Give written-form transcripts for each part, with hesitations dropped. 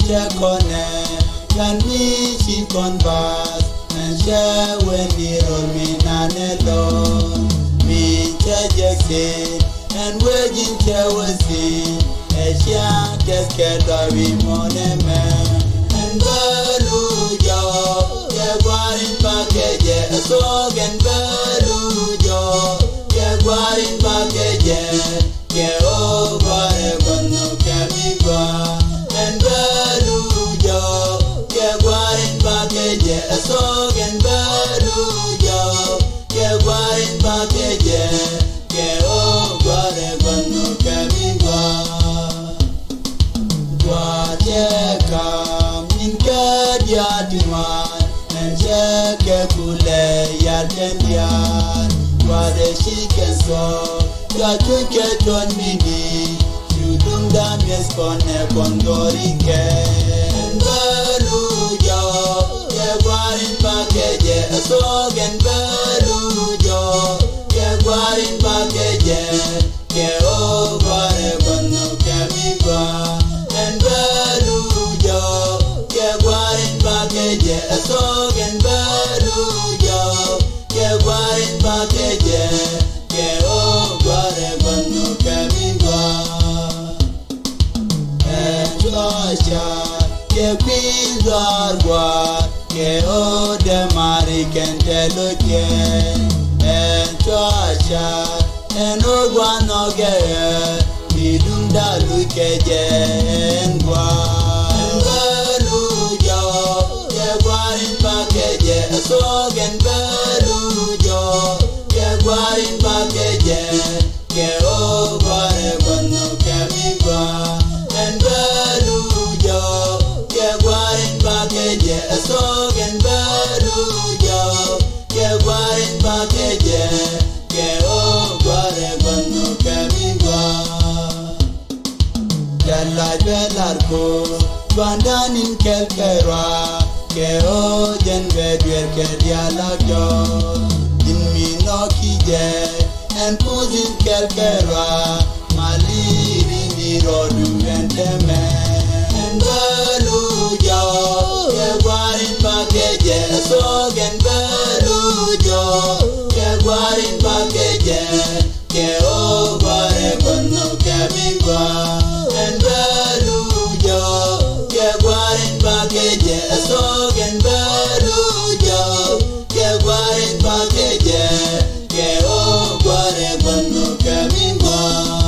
Chekone, can we she converse and share when the roll me nanelo. Me Chejexin and waging Chewasi, a shank casket of Moneme. And Balujo, Yaguarin Package, a song and Balujo, Yaguarin Package, Yehovah, no Camiva, and Balujo, Yaguarin Package, a song and Balujo, Yaguarin Package, Yehovah, no Camiva. Yadiman and Jacka Kule Yadendian. What a chic and so, got to get on mini. You do damn yes, Cone Condorique. And Balujo, Yaguarin Package, a song and Balujo, Yaguarin Package, Yehovah, no Camiva, and Balujo. A song and Balujo, Yaguarin Package, Yehovah, no Camiva. And Joshua, Yepizarwa, Yeo de Marican Teloke, and Joshua, and Ogwan Ogere, Idunda Luke, and Yaguarin Package, a song and Balujo, Yaguarin Package, Yehovah, no Camiva, and Balujo, Yaguarin Package, a song and Balujo, Yaguarin Package, Yehovah, no Camiva. Belarco, Bandan in Kelkera. Keo jen bedwer ke dialogyo in mi no kije and puzin kelkera maliri ni rodu enteme and Balujo Yaguarin Package so gen Balujo Yaguarin Package Keo bare no Camiva and Balujo Yaguarin Package so gen Balujo, Yaguarin Package, Yehovah, no Camiva.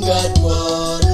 got for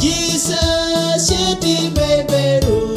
Jesus, baby.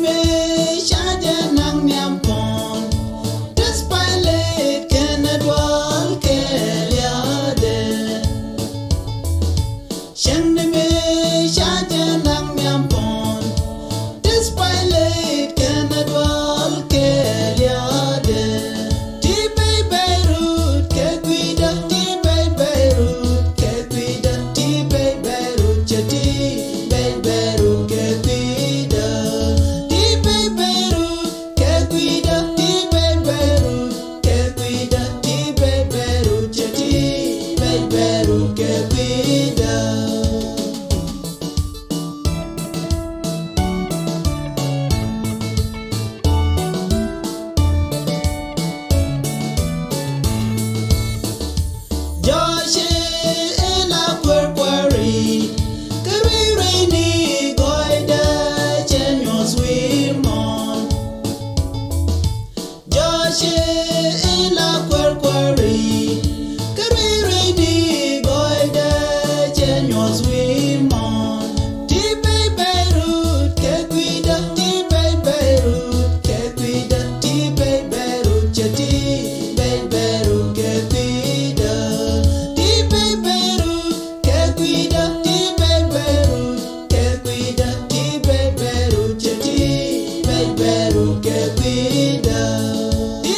me shaja nang nyam pon despite Kenneth wal keliade Shen me shaja nang nyam pon despite Kenneth wal keliade Ti Beirut ke guida Ti Beirut ke guida Ti Beirut chati Beirut ke guida Ti Beirut ke guida Ti Beirut ke guida Ti Beirut chati Beirut ke guida Joshi ela kwerkwari Kawiri ni goida chenyos wimon Joshi ela kwerkwari Kawiri ni goida chenyos wimon Ti Beirut ke guida Ti Beirut ke guida Ti Beirut chati Beirut ke guida Ti Beirut ke guida Ti Beirut ke guida Ti Beirut chati Beirut ke guida Ti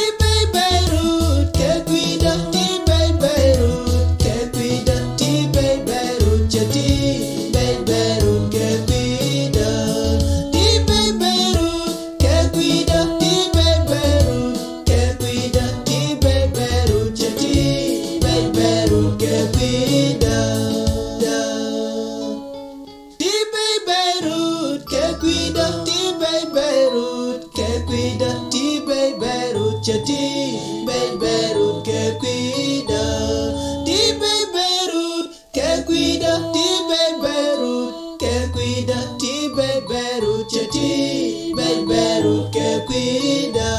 Beirut ke guida Ti Beirut ke guida Ti Beirut chati Beirut ke guida Ti Beirut ke guida Ti Beirut ke guida Ti Beirut chati Beirut ke guida Ti Beirut ke guida Ti Beirut ke guida Ti Beirut chati Beirut ke guida Ti Beirut ke guida Ti Beirut ke guida Ti Beirut chati Beirut ke guida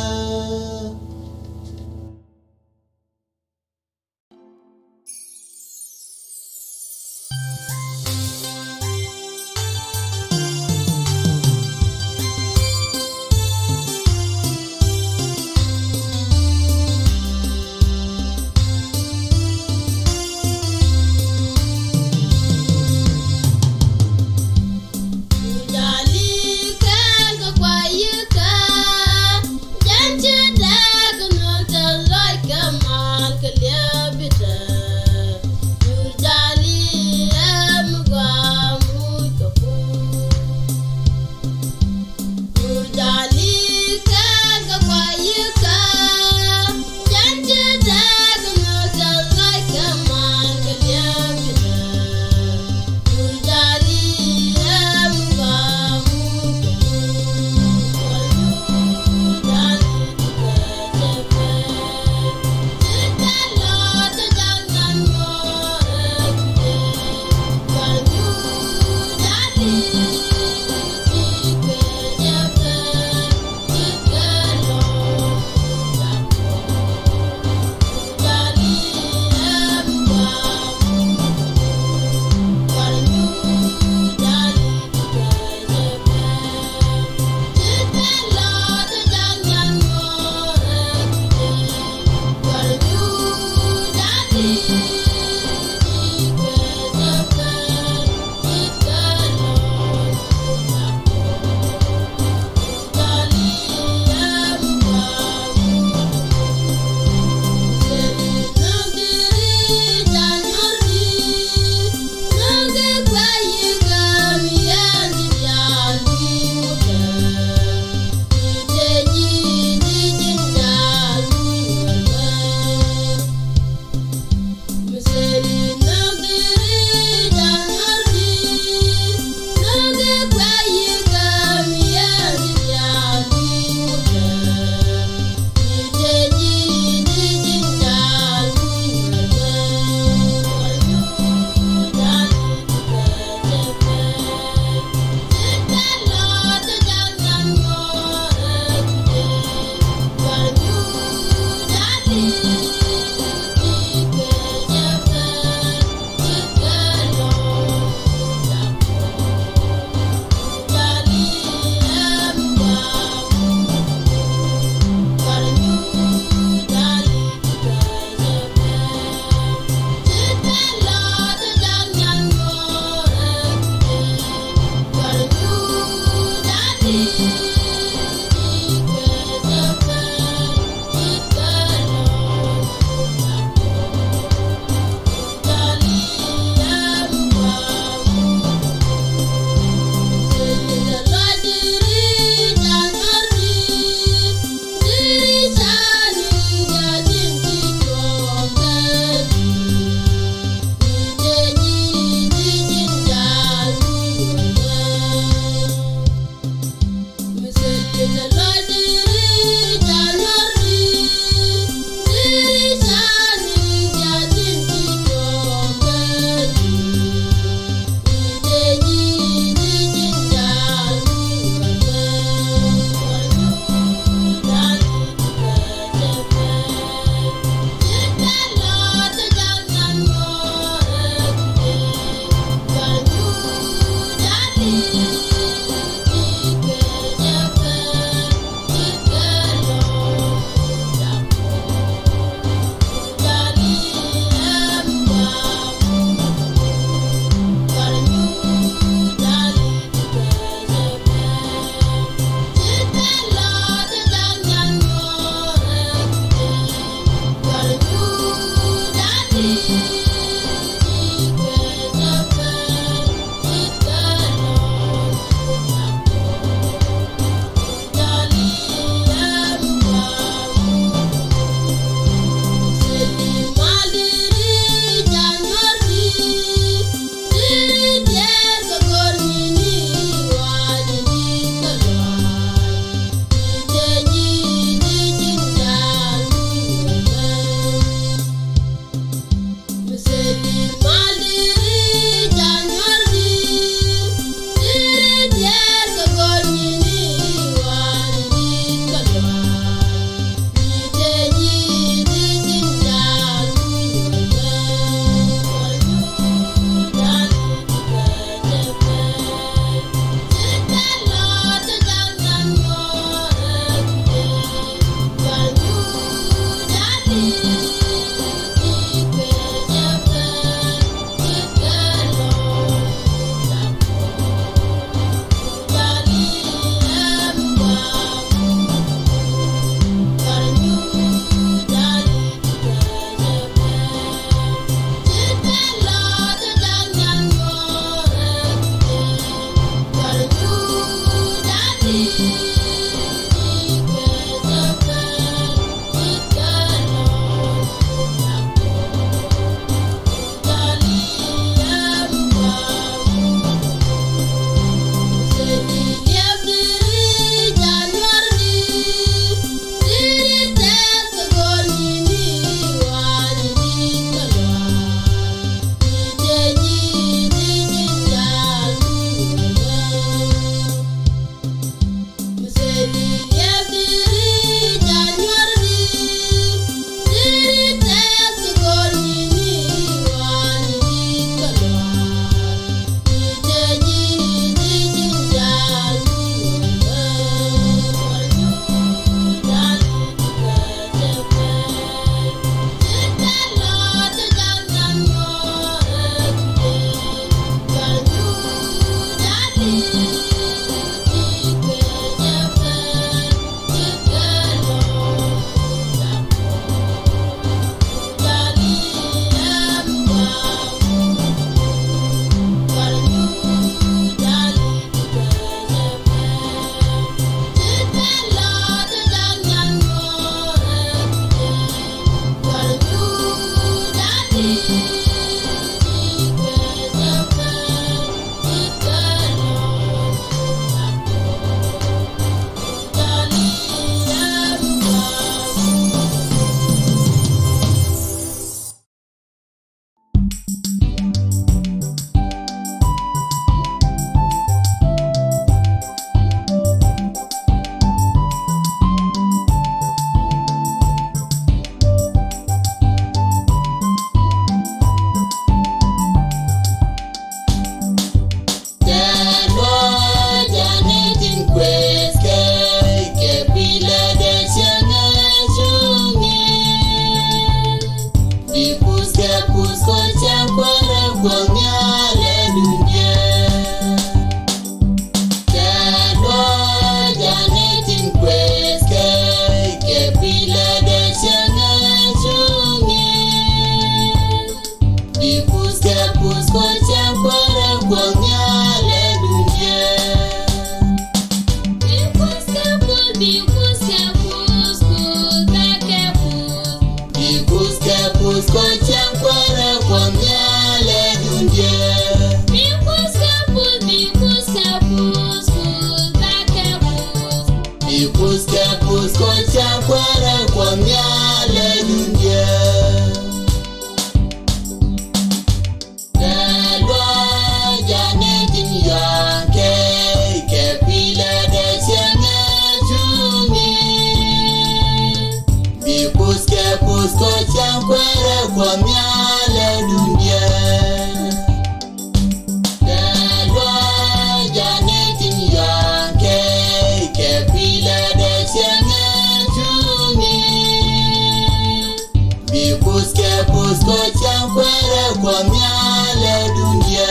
kwa miale dunia.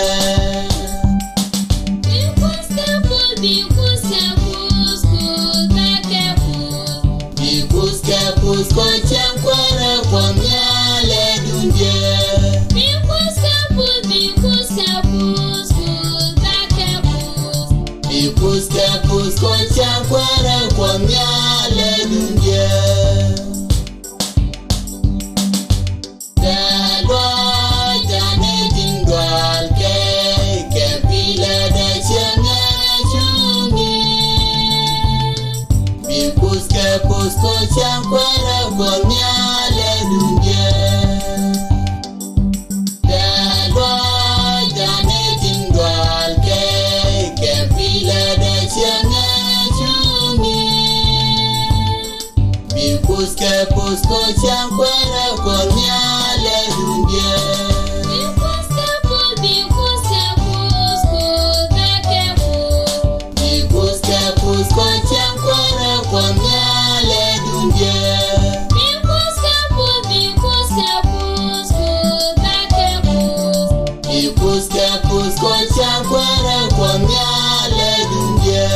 Bikus kwa chankwara kwa miale dunia. Bikus kwa chankwara kwa miale dunia. Bikus kwa chankwara kwa miale dunia. Bikus kwa chankwara kwa miale dunia. Bikus kwa chankwara kwa miale dunia. Bikus kwa chankwara kwa miale dunia.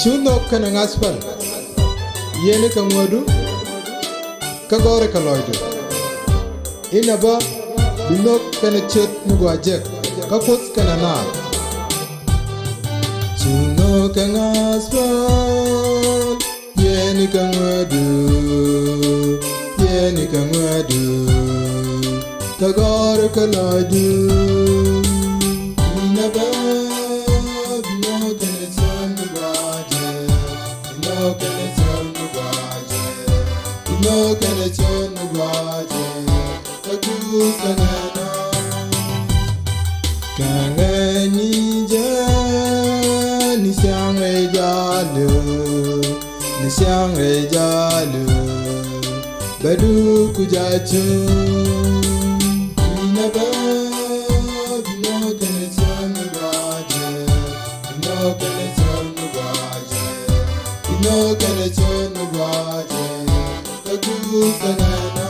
Shuno kana ngaspal yene ka ngodu ka gore ka loydu inaba binok kana chet mugwaje ka kus kana na Shuno ka ngaspal yene ka ngodu ka gore ka loydu inaba No kana chon gwaje aku kana kangani ja ni sang e jalu badu kujachu na ba no kana chon gwaje no kana chon gwaje no kana chon gwaje Kanana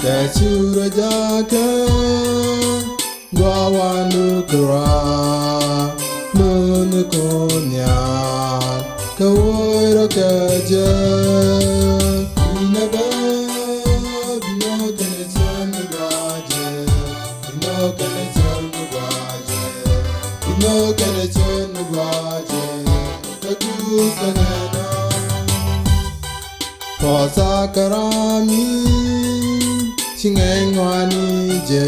Kachura jaka Gawanu kura Nunu kunyan Kawoiro kaja Inaba Bino kane chanu gwaje Bino kane chanu gwaje Bino kane chanu gwaje Kaku kanana Posa karami Chingengwani je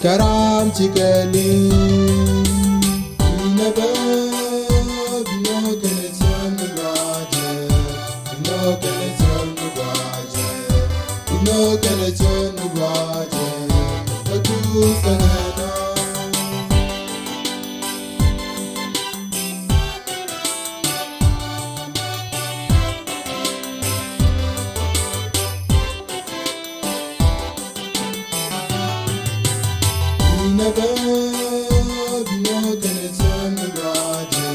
Karam chikali Inaba Bino kane chanu gwaje Bino kane chanu gwaje Bino kane chanu gwaje Kaku kanana Inaba Bino kane chanu gwaje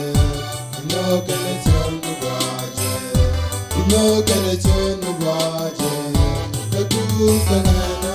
Bino kane chanu gwaje Bino kane chanu gwaje Kaku kanana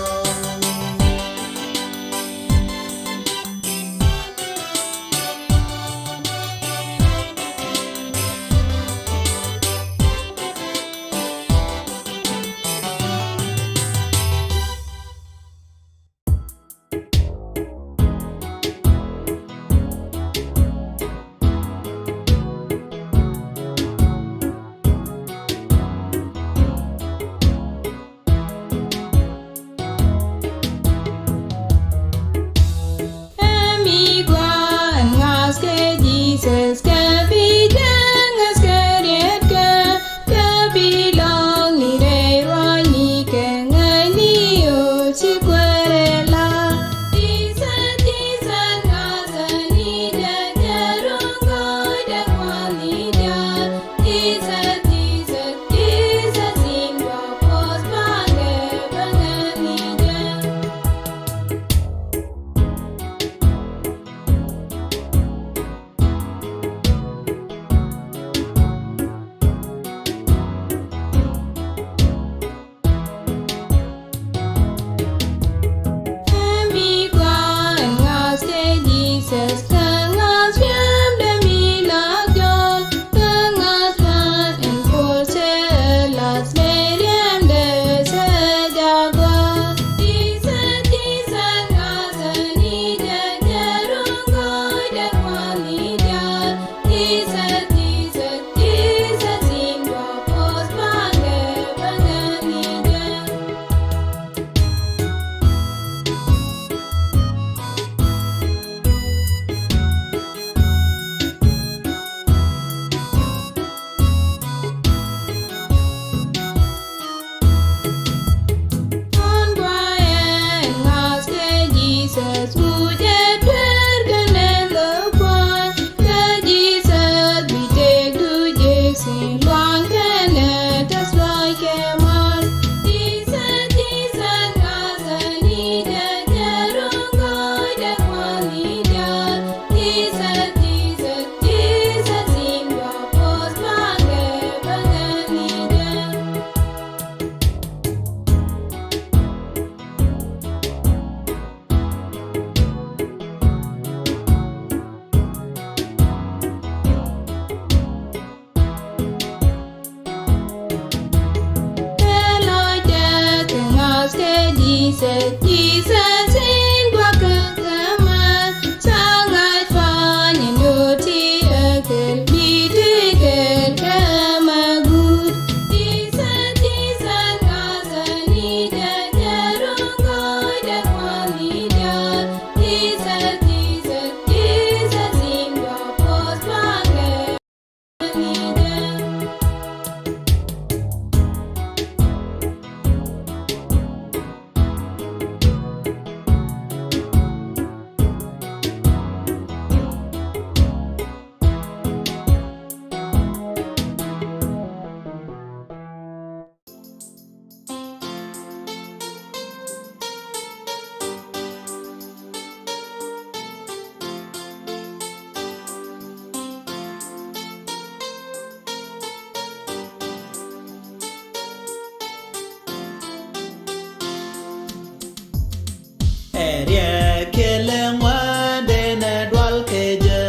Eria kele mwade na dwal keje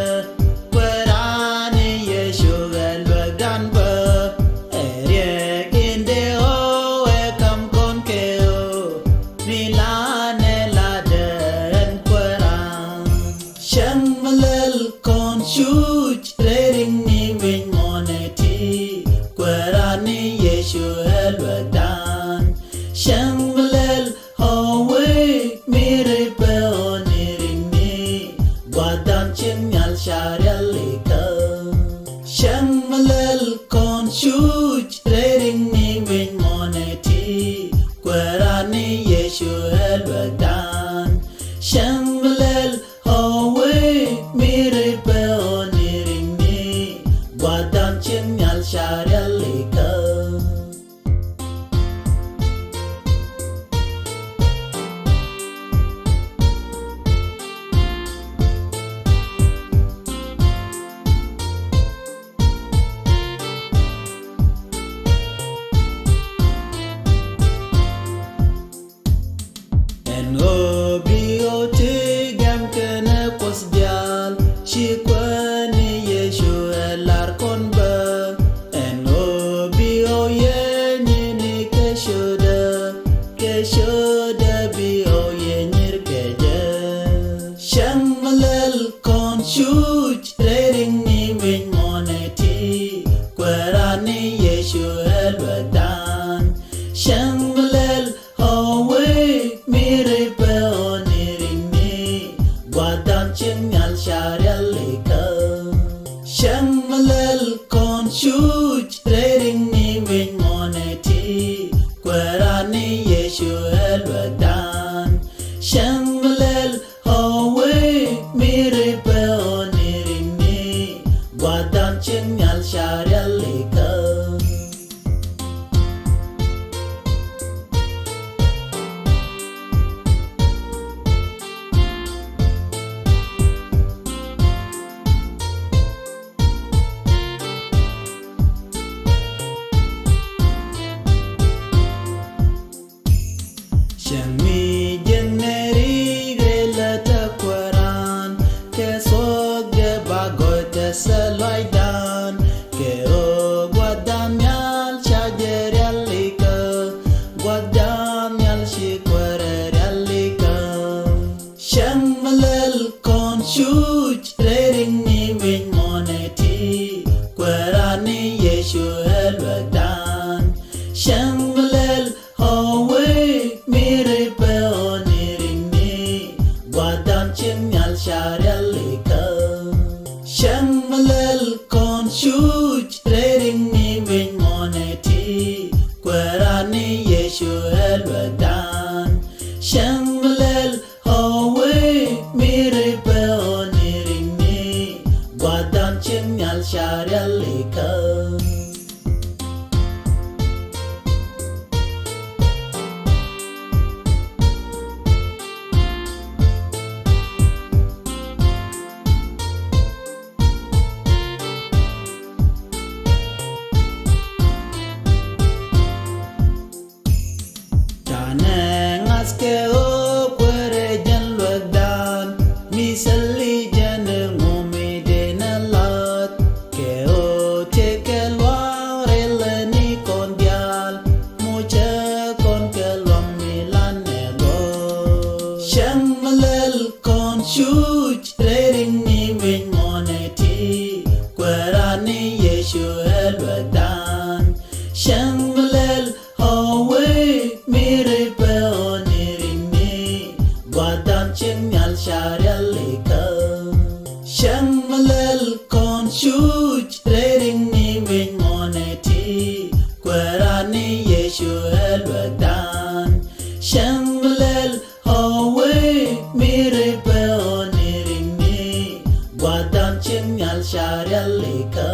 Kwerani yeshu elwe ganba Eria kinde o e kam kon keo Nilane laden kweran Shan malel kon shuj Reading ni wing moneti Kwerani yeshu elwe dan Shan malel Hawe mere peonirini Guadan chenyal sharialika Shan malel kon shuj Reading ni wing moneti Kwerani yeshu elwedan Shan malel hawe mere peonirini Guadan chenyal sharialika Obriote gam kene kos dial Shikwani yeshu elar konba En obio ye nyini Keshoda bio ye nyir keje Shang malel kon shuj Reading ni wing moneti Kwerani yeshu elwedan Shang malel hawe mere peonirini Guadan chenyal sharialika Shan malel kon shuj Reading ni wing moneti Kwerani yeshu elwedan Shan malel hawe mere peonirini ฉันยาลชาเรียลิก Shambalel hawe mere pe onirini Guadam chingal sharial leka Shambalel conshuj trading ni wing moneti Kwerani yeshu elwadan Shambalel hawe mere pe onirini Guadam chingal sharial leka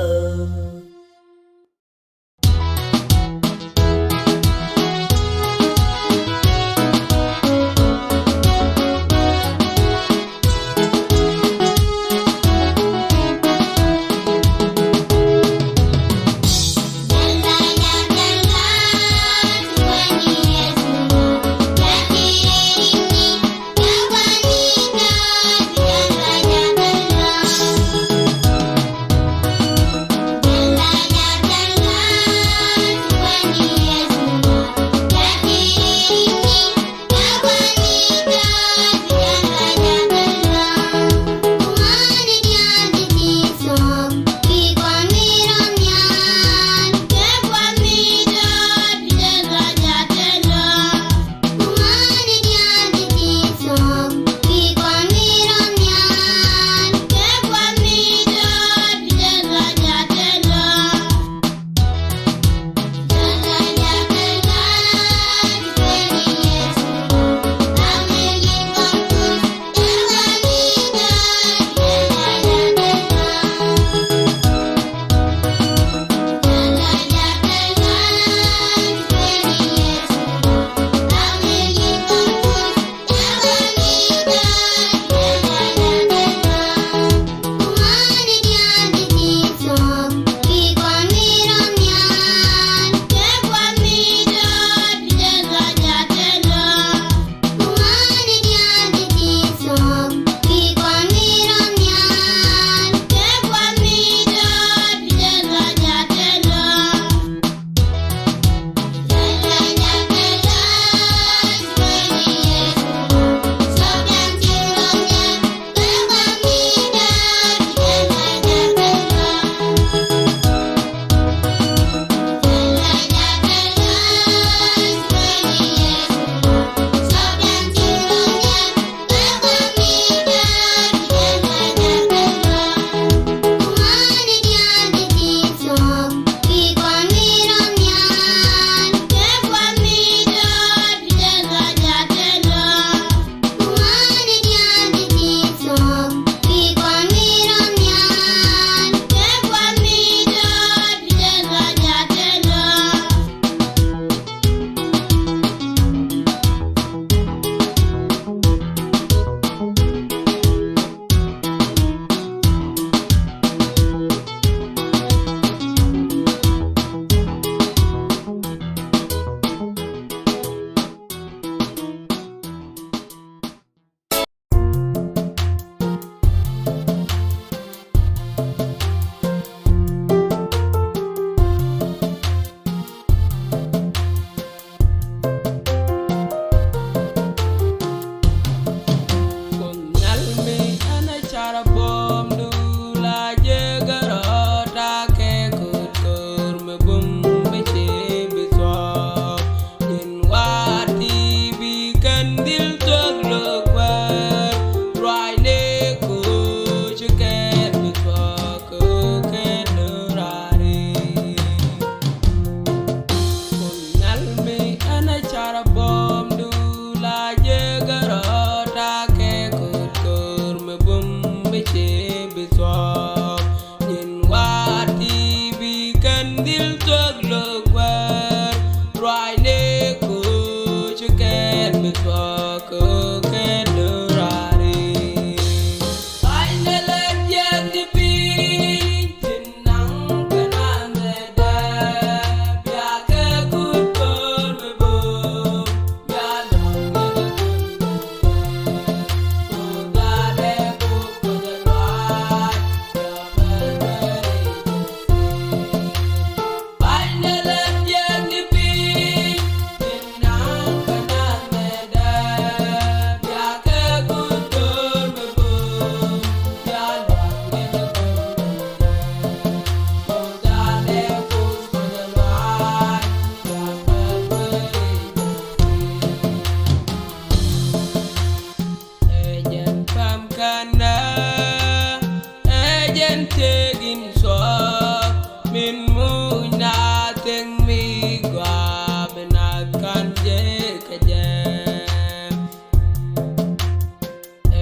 gwa bena kanje kaje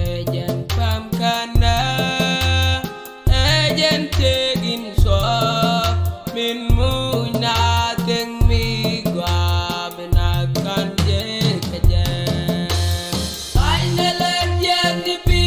ejen pam kana ejen tegin so min muna teng mi gwa bena kanje kaje ainele jen di pi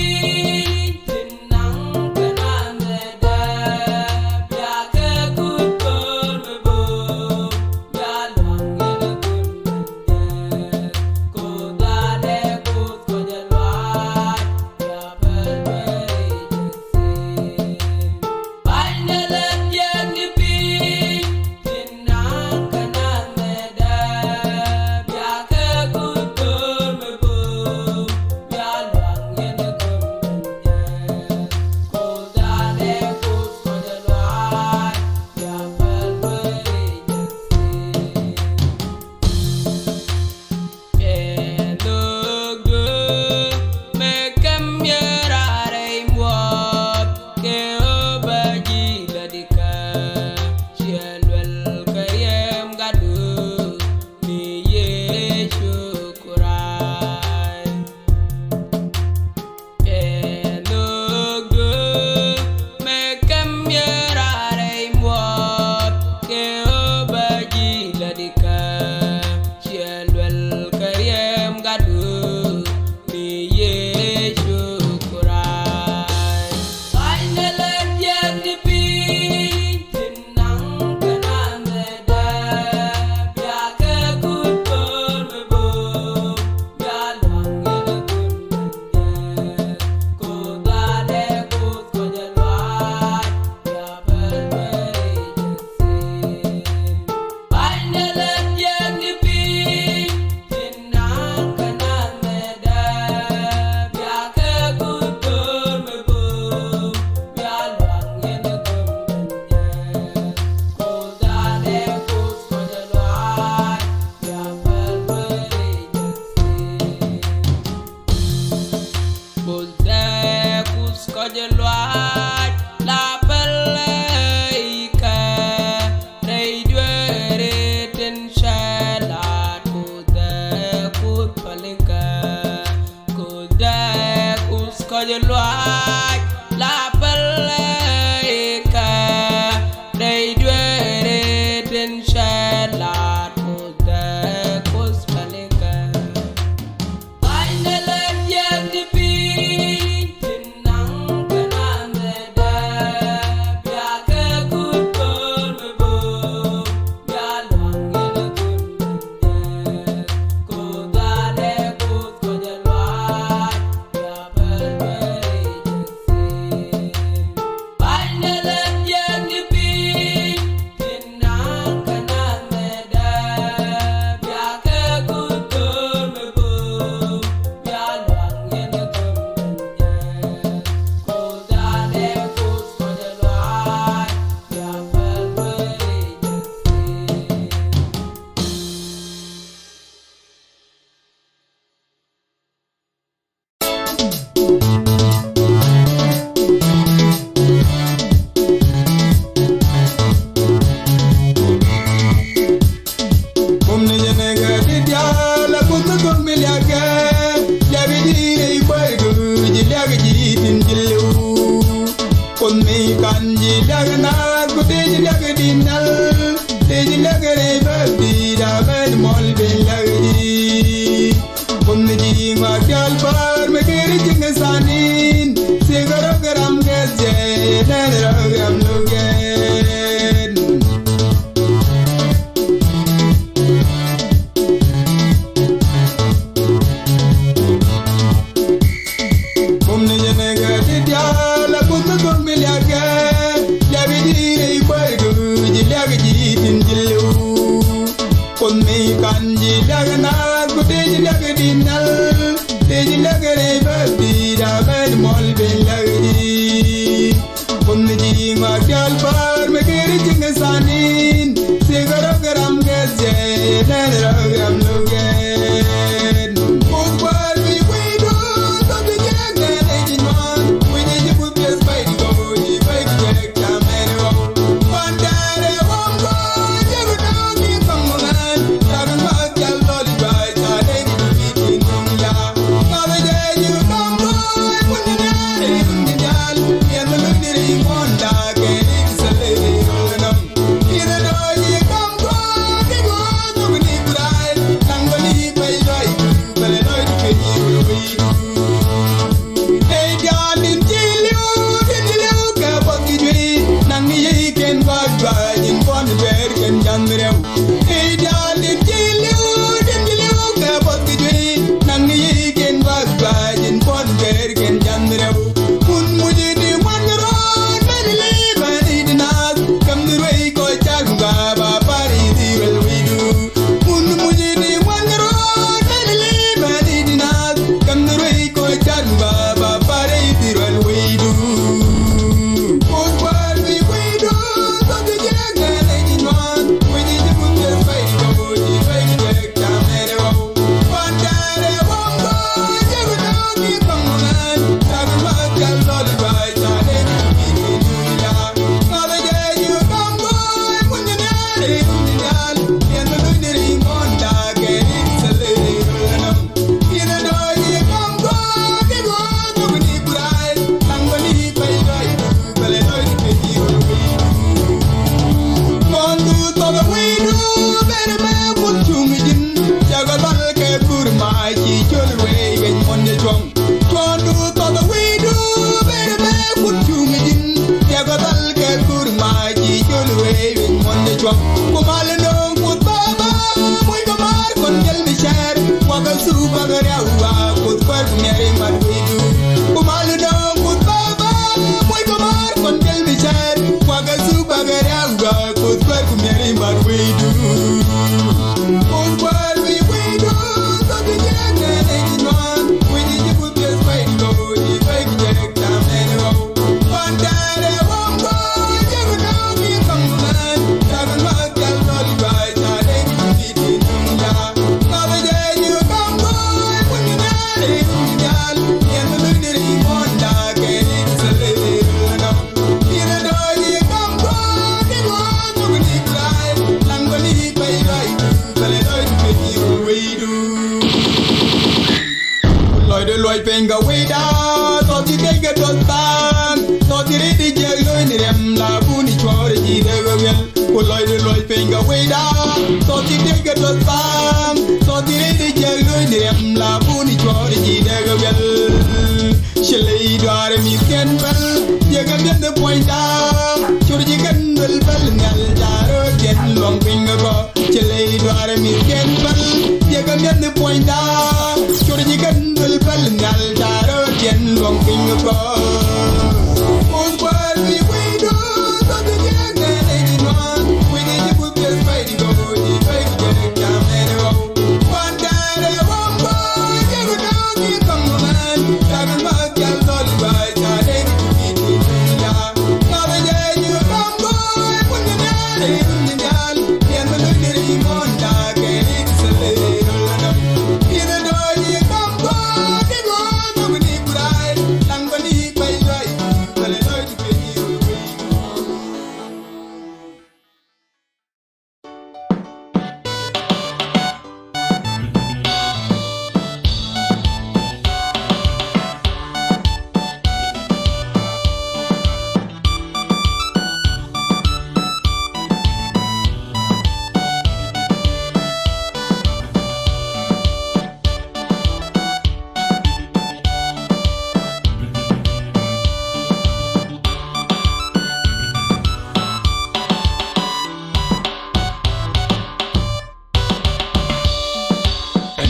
Penga weda to ti kege to tan to ti ridi jelo ni rem la buni chore ji de wel ko loy penga weda to ti kege to tan to ti ridi jelo ni rem la buni chore ji de wel shele dare mi ken bal je ga den de pointa chore ji kan bal bal nyal daro ken long penga ko shele dare mi ken bal je ga den de pointa chore ji kan bal bal nyal daro ken long penga ko on war we do so the young lady man we need to put this fight go the fight get down and go one day one boy you know you come man tagan ma gal dol bai ta de ya na de you come boy put the nail in the gal and the lady mon da get it so you know you come boy the go no ni kurai lang ba ni bai bai bale loy to be you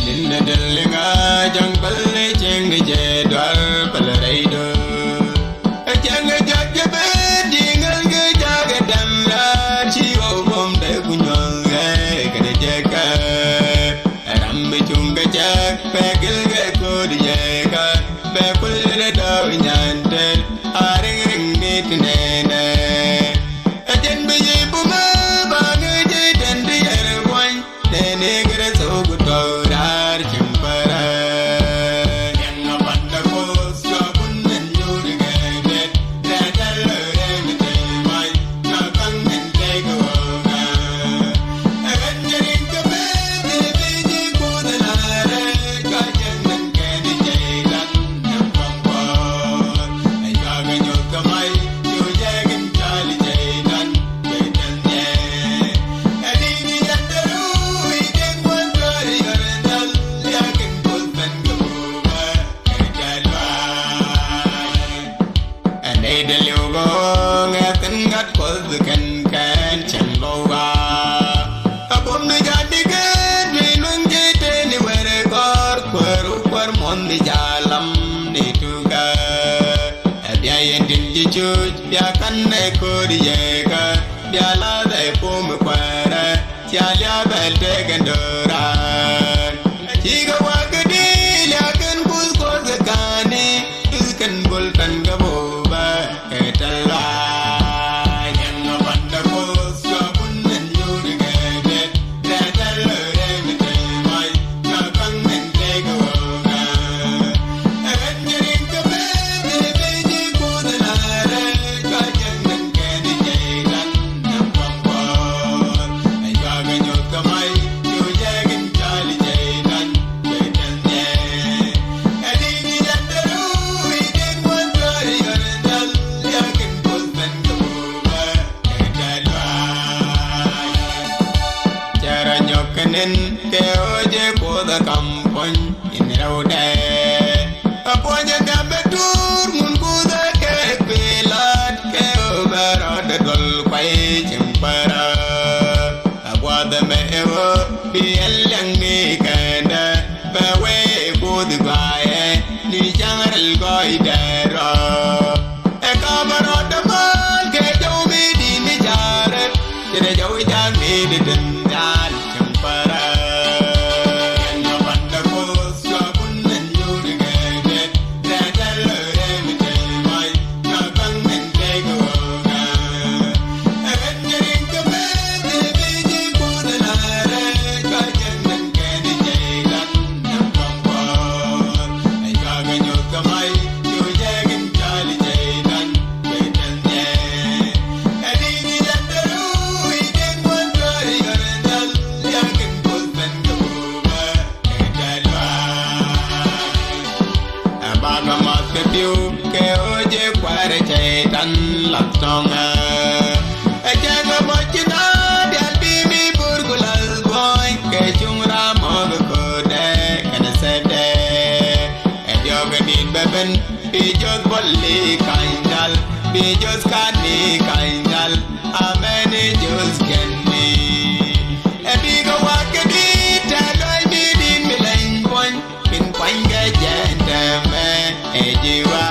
Dinna dallinga jang balle jeng je dwar balreido jang jagge be dingal ge jaga damla chi o bom de kunyo kada jeka rambe chunga jak pegel ge kod jeka be kulle do nyante aring ring nit nene ajen be ye buma ba ge je den de er wan dene gre so guto di jalam ni tuga dia yen din ji chuj dia kan ne ko di yega dia la dai pum kwara tia lia bel de gendora jiga wagdi lia kan kus ko zakani kan bul kan gaboba etala ke oje ko da kampon in raude apoje da betur mun ko da ke pelat ke obara de dol kwai chimpara agwa da me ewo bi elangi kanda ba we ko di bae ni jangal goidera e ka baro da mal ke jaw mi di ni jare de jaw jan mi di dan para ke oje kware chaitan latonga ejanga mochina dia bimi burgulal boy ke chungra mog kode kana sede edioga din beben bijos bolli kainal bijos kani kainal amene jos kenni ediga wakedi taloy bidin milen pon bin kwanga jendeme ejiwa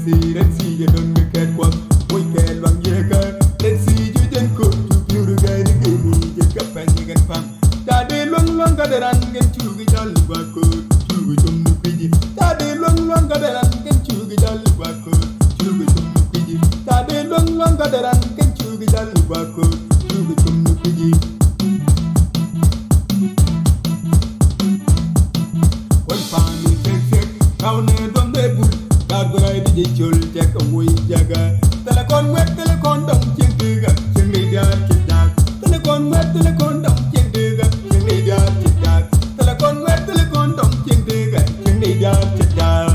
let's see you don't get what we can long year. Let's see you then cook to purify the game. You get panic and pump. Daddy long got it and get to the jolly wacko. To the pidgey. Daddy long got it and get to the jolly wacko. To the pidgey. Daddy long got it and get to the jolly wacko. To the pidgey. One family fix down there on the bull. God guide the chul take away jaga. Telecon wet telecon down check digger. Media check that. Telecon wet telecon down check digger. Media check that. Telecon wet telecon down check digger. Media check that.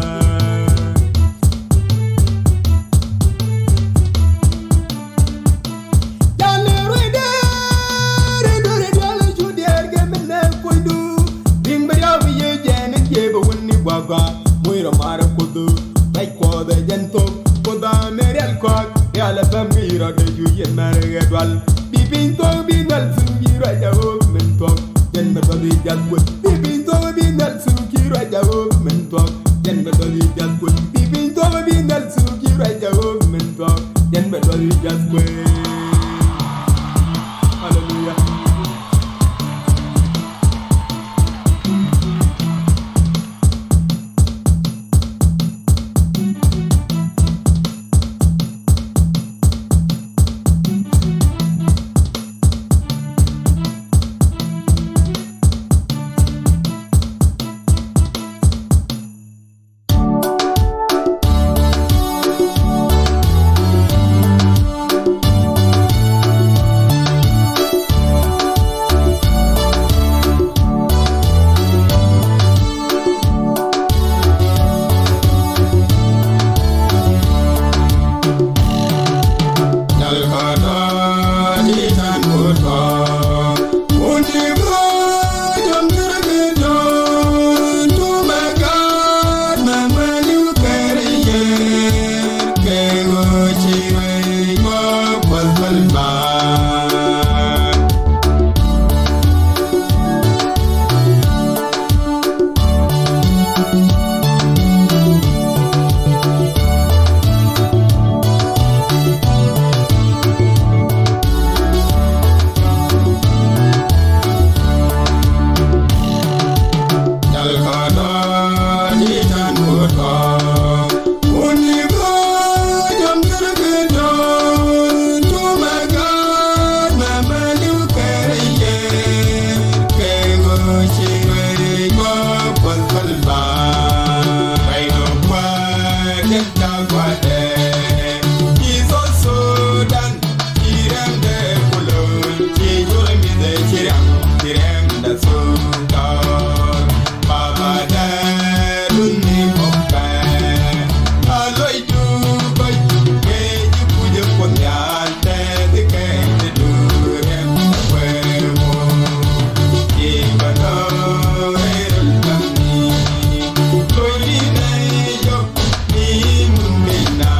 Muiro mara kudu, like quad gento, Koda Merial Cock, Yala Bambira, the Julian Maragwal, Bipinto Binal Suki, right a woman talk, then the body that would Bipinto Binal Suki, right a woman talk, then the body that would Bipinto Binal Suki, right a woman talk, then the body just wait. Hallelujah. Nah.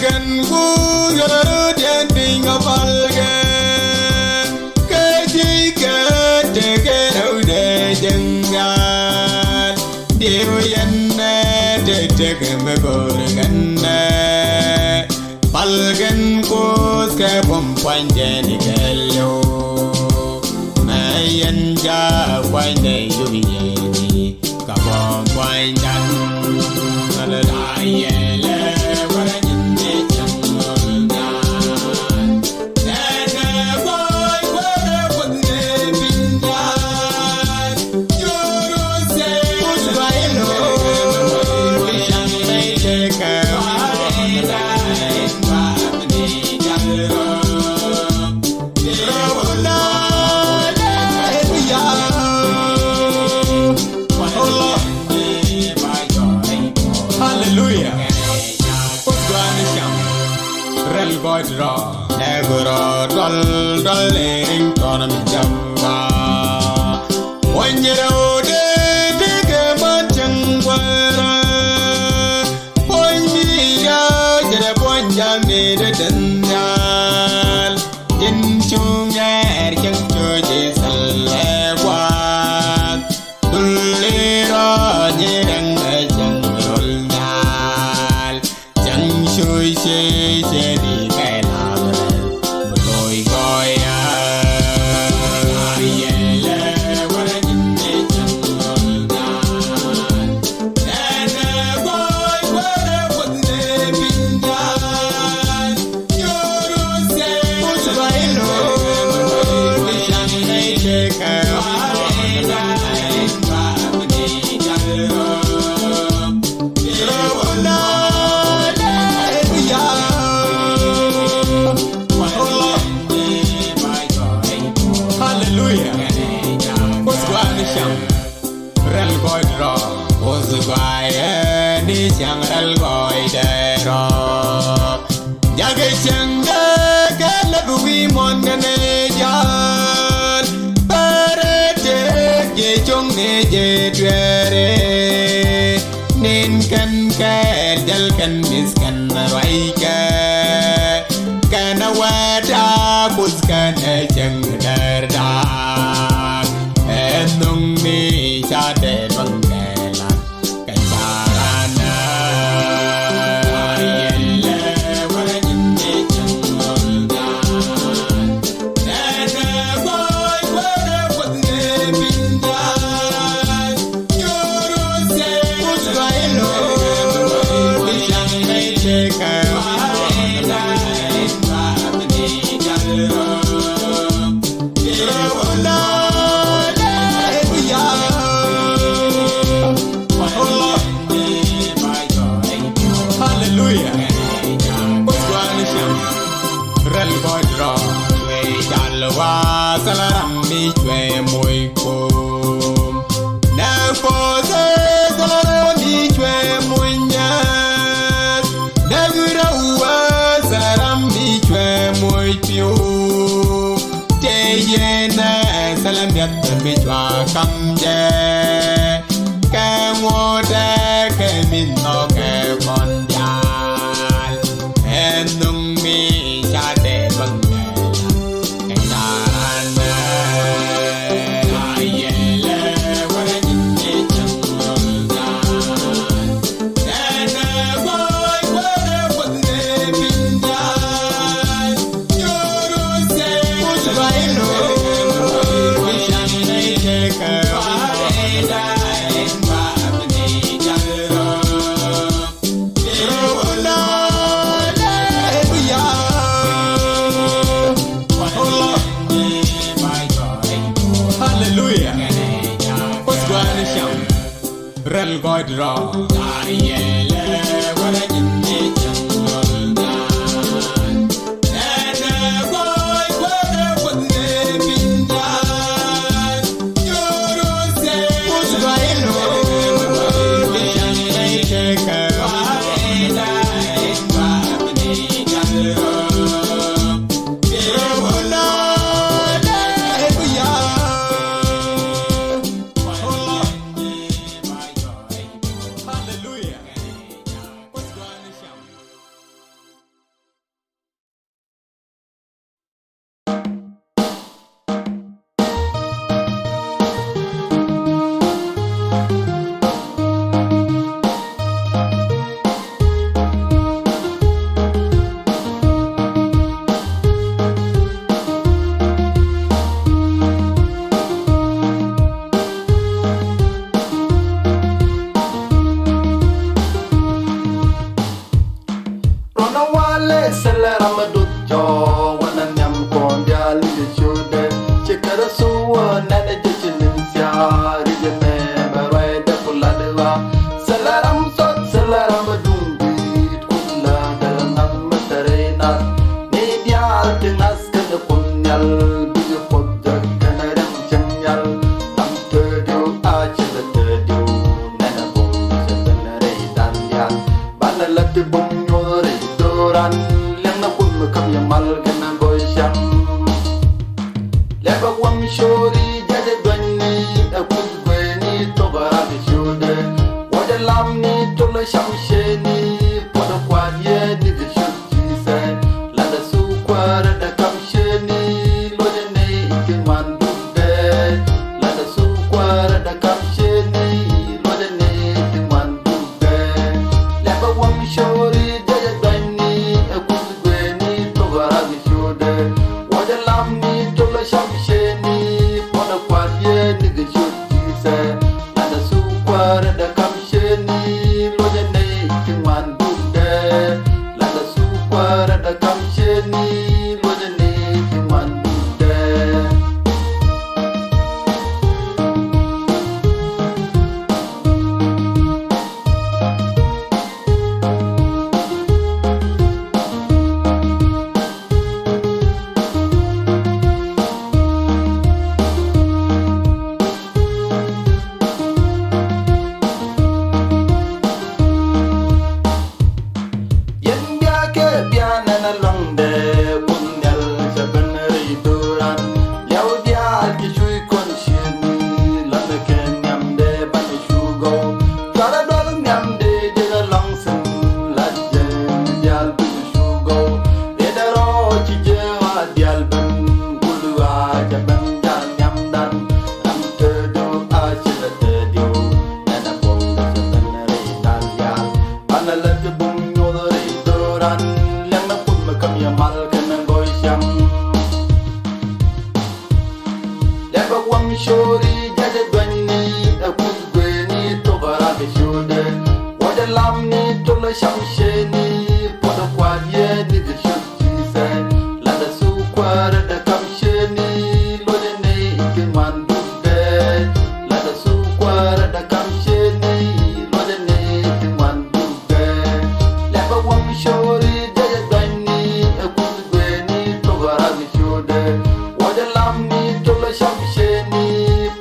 Palgan ku yoro den tinga palgan kaji ka tege raude jangan dewayanna de tege megorganna palgan ku ke pompanjeni kello mayan ja wande yubi ka pompanjan la yele Negro dol dol ring tonam jamba Wanyero de kemanchang wara Poindia jere ponjang ne de danyal Jin chungar chang choje salwa Dulira nyerang chang rolnyal Chang chui che di Nin kan ka dal kan mis kan raika kana wada bus kan jang darda enung mi chade bangela kanarana yelle warin ni changolda nana boy wada wadne pinda Salaram mi chwe muy kum na pose salaram mi chwe muy nyas na gurawa salaram mi chwe muy piu te yena salam yat mi chwa kamje ka ngoda ke min no ke mondial enung mi chade bang Rel God ra ayele wala jinni changolda nana boy wala wadne pinda yoro se usbailo bishanai cheka ayela babni galro wala Hallelujah. Rona wale selera madut jo wana nyam kondia lide chude chekara suwa nana jechinin sia rijeme barai da kuladewa selaram sot selaram madungit kula dalam nama terena ni dial tingas kena punyal bijo podja kena rem chenyal tam terdio achila terdio nana bom sebenare dandial balalat bom nyore doran leng na pun makam yamal kena goyam leba wam shori jade dwani akuz gweni togara de shude wada lamni tola shamsheni poda kwadye ni de shuti se lada su kwara da kamsheni lode ne ikiman dubbe lada su kwara da kamsheni lode ne ikiman dubbe leba wam shori jade dwani akuz gweni togara de shude wada lamni tola shamsheni poda kwadye ni de shuti se lada su kwara da kamsheni lode ne ikiman dubbe lada su kwara da kamsheni lode ne ikiman dubbe. Yen biake biana na londe punyal jaban riduran yaw dial ki chui kon shini lana ken nyamde ban shugo kara dol nyamde de la longsen ladje dial bu shugo de daro ci jewa dial ban gulwa jaban jan nyamdan am te do a ci la te dio nana bom jaban ridan dial banalat bum nyore doran leng na pun makam yamal kena goyam leba wam shori jade dwani akuz gweni togara de shude wada lamni tola shamsheni poda kwadye ni de shuti se lada su kwara da kamsheni lode ne ikiman dubbe lada su kwara da kamsheni lode ne ikiman dubbe leba wam shori jade dwani akuz gweni togara de shude wada lamni tola shamsheni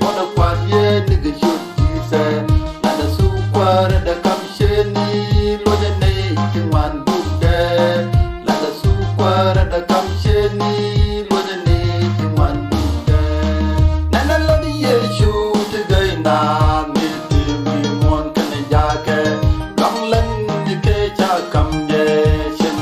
poda kwadye ni de shuti se lada su kwara da kamsheni lode ne ikiman dubbe lada su kwara da kamsheni lode ne ikiman dubbe nana lodi yeshu te gaina mi ti mi mon kana jake long lan ni ke cha kam je shin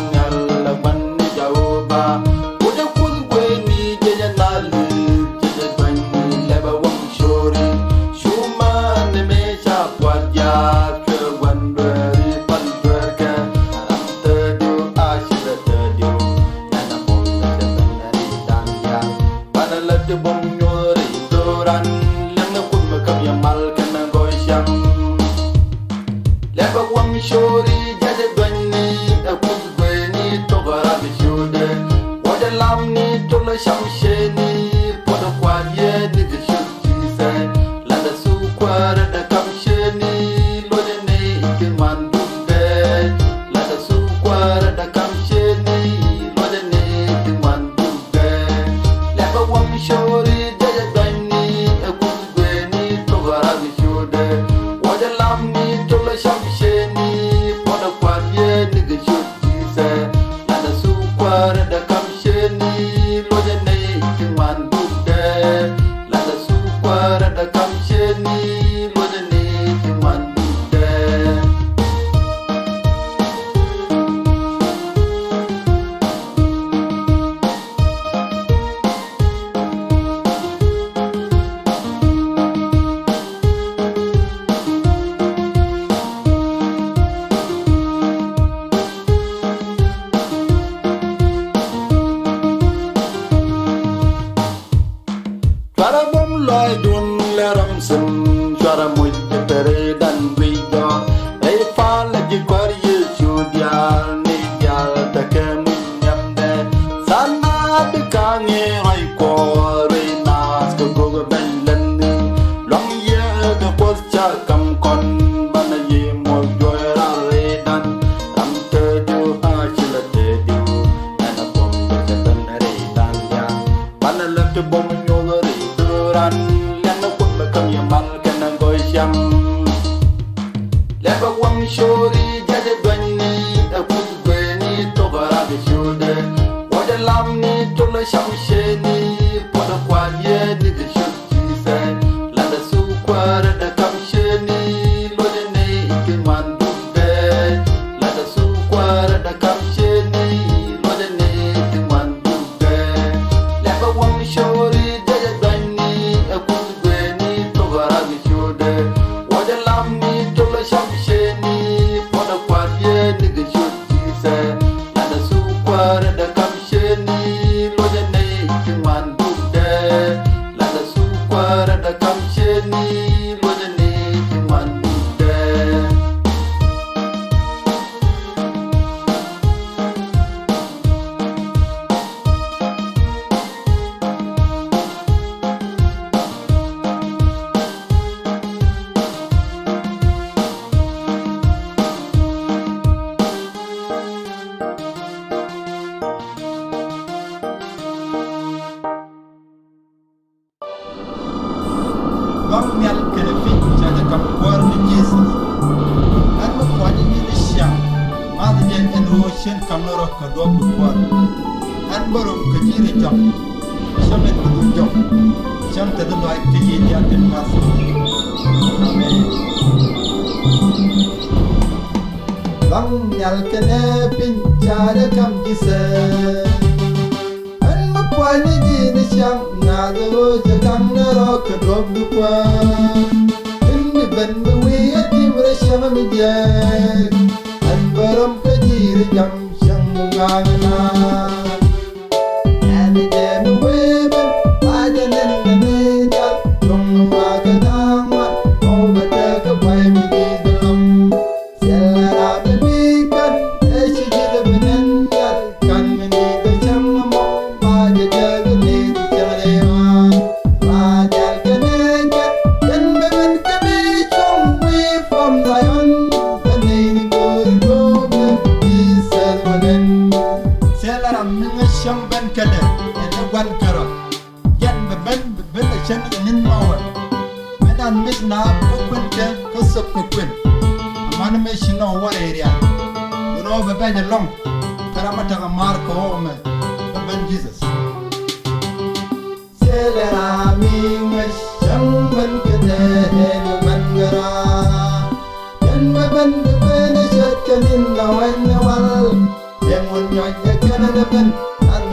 shamsheni poda kwanye nige shukti se la da su kwara da kamsheni lode ne ike mandude la da su kwara da kamsheni lode ne ike mandude la ba wam shori da dani akun gweni to gara mi shode wada lamni to la shamsheni poda kwanye nige shukti se la da su kwara da kamsheni lode ne ike mandude la da su kwara da kamsheni lode ne ike mandude Bang mial kene fin jaja kam kwar ni Jesus. An ma kwani ni ni sha. Ma de jen en ho shen kam no ro ka do bu kwar. An borom ka jire jam. Shamet bu jam. Sham ta do ay ke ji ya ten mas. Amen. Bang mial kene fin jaja kam Jesus. Kwani jini shang na do jakang na ro ka drop du kwa inni ben bu wi atim re shang mi dia an baram ka jiri jam shang nga na and de bu we ben pa de nen na ne da dong wa ka dang wa o ba ta ka pai mi di dalam sela ra me bi kan e shi ji de benen ya kan mi ni da chang mo Shang ben kade en wan karo yan ben shan nin mawa medan mis na ko kun ke ko sop ko kun man me shino wa area no be ben long kara mata ga mar ko me ben Jesus selera mi me shang ben kade en wan gara yan ben shat nin la wan wal yang won nyoy kana da ben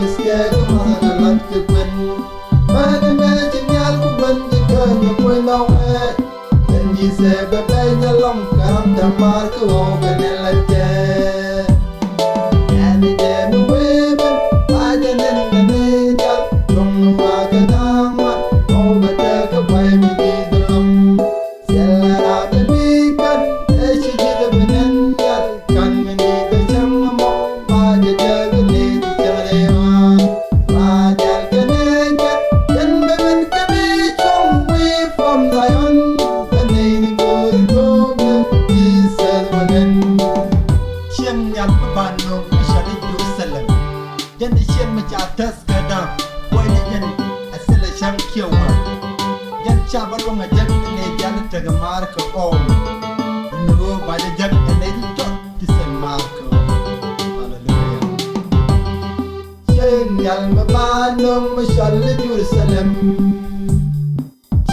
miske kumana lat ke kwen bana me jinyal ku ban de kan ko no e ben ji se be be na long karam ta mar ko ben la te and de me we ben ba de nen na ne da long wa ga da ma o ba ta ka pai mi di dalam sela be bi kan e shi ji de benen ya kan me ni de cham mo ba de de ne Chabalong a jack and a janet to the marker all. No, by the jack and a dot to San Marco. Hallelujah. Yen Yalmabanum, Mashallah, Jerusalem.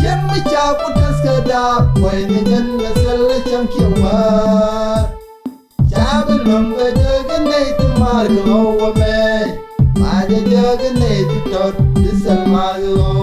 Yen Micha put us up when the gen was a chunky word. Chabalong a jug and a to Marco over me. By the jug and a dot to San Marco.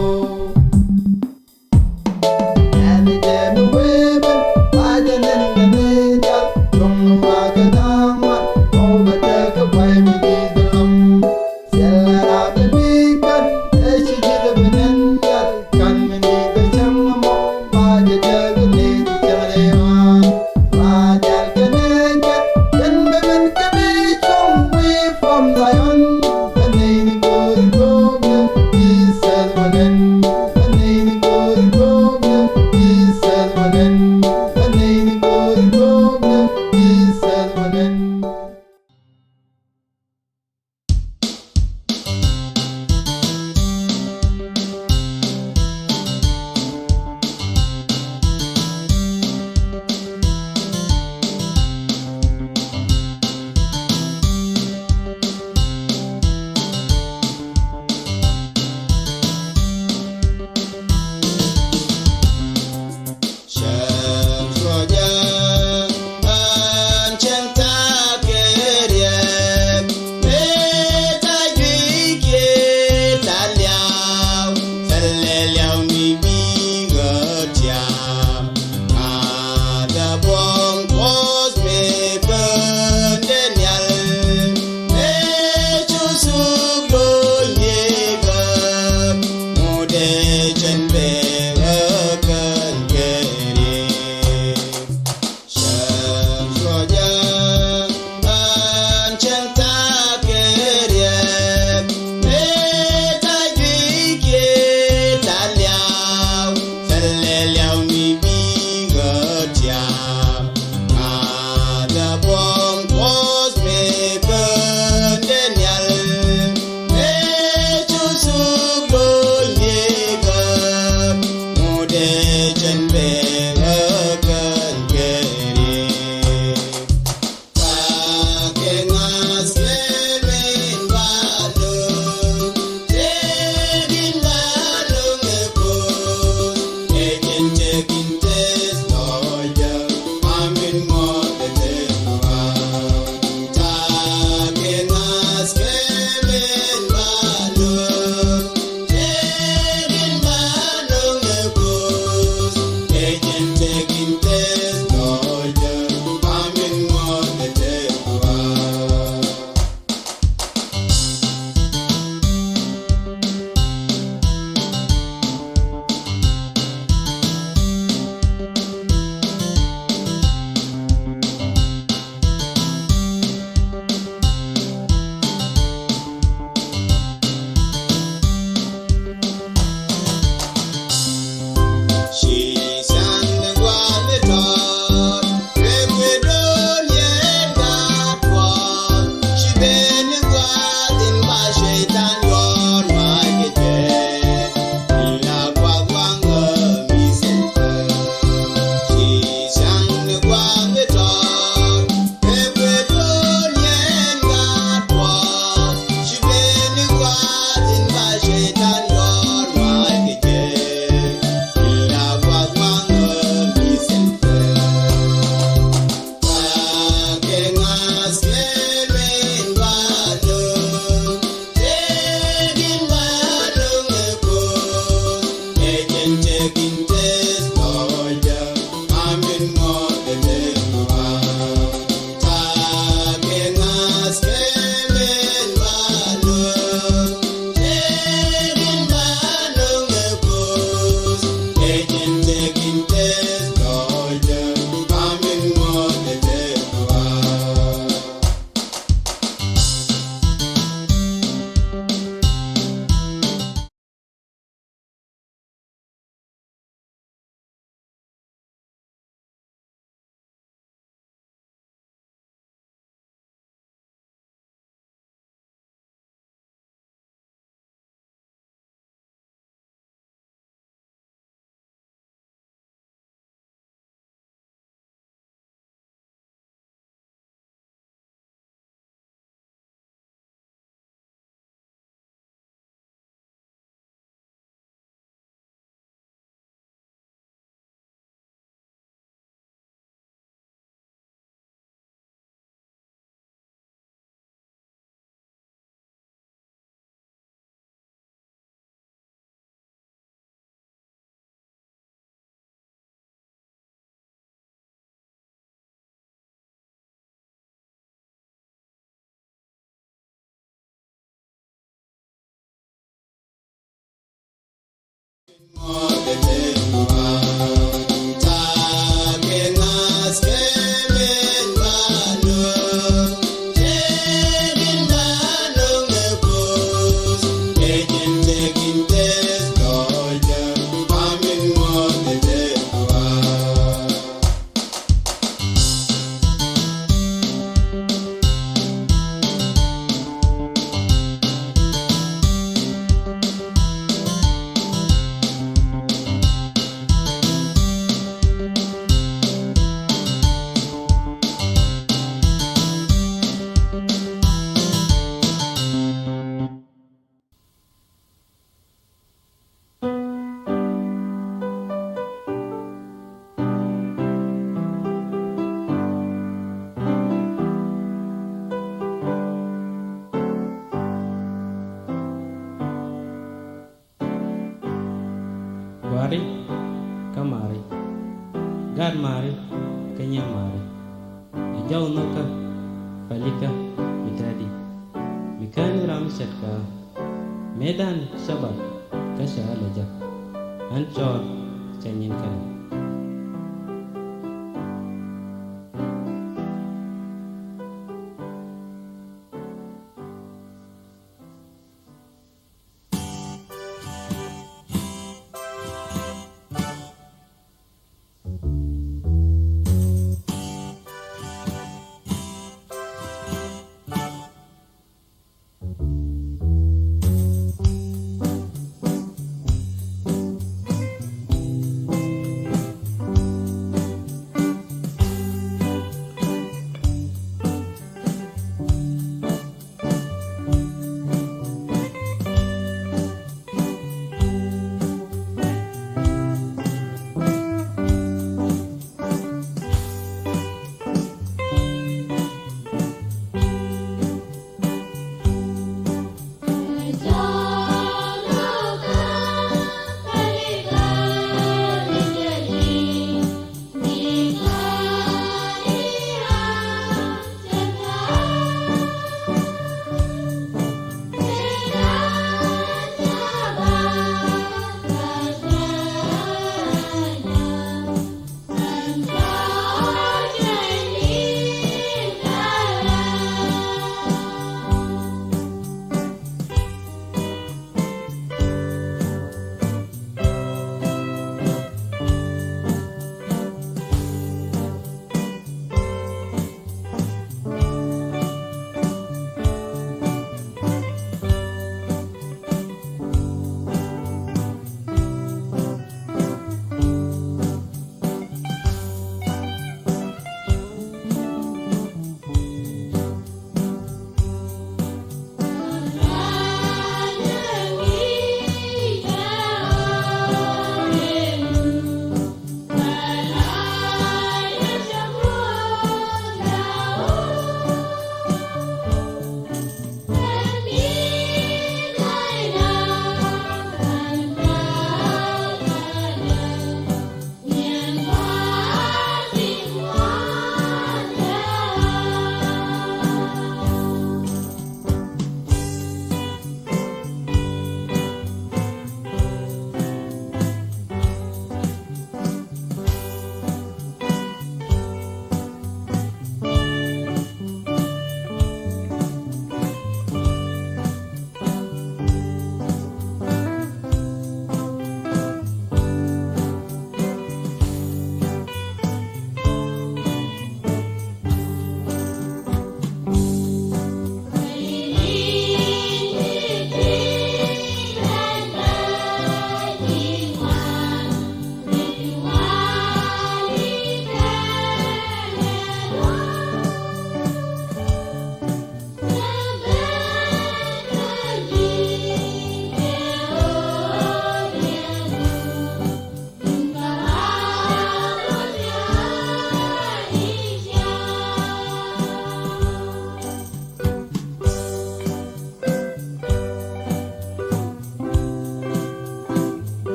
Wari, kamari, gad mari, kanya mari, ejau noka, palika, mitadi, mikani ramsetka, medan Sabbath, kasha alaja, anchor, chanyin kani.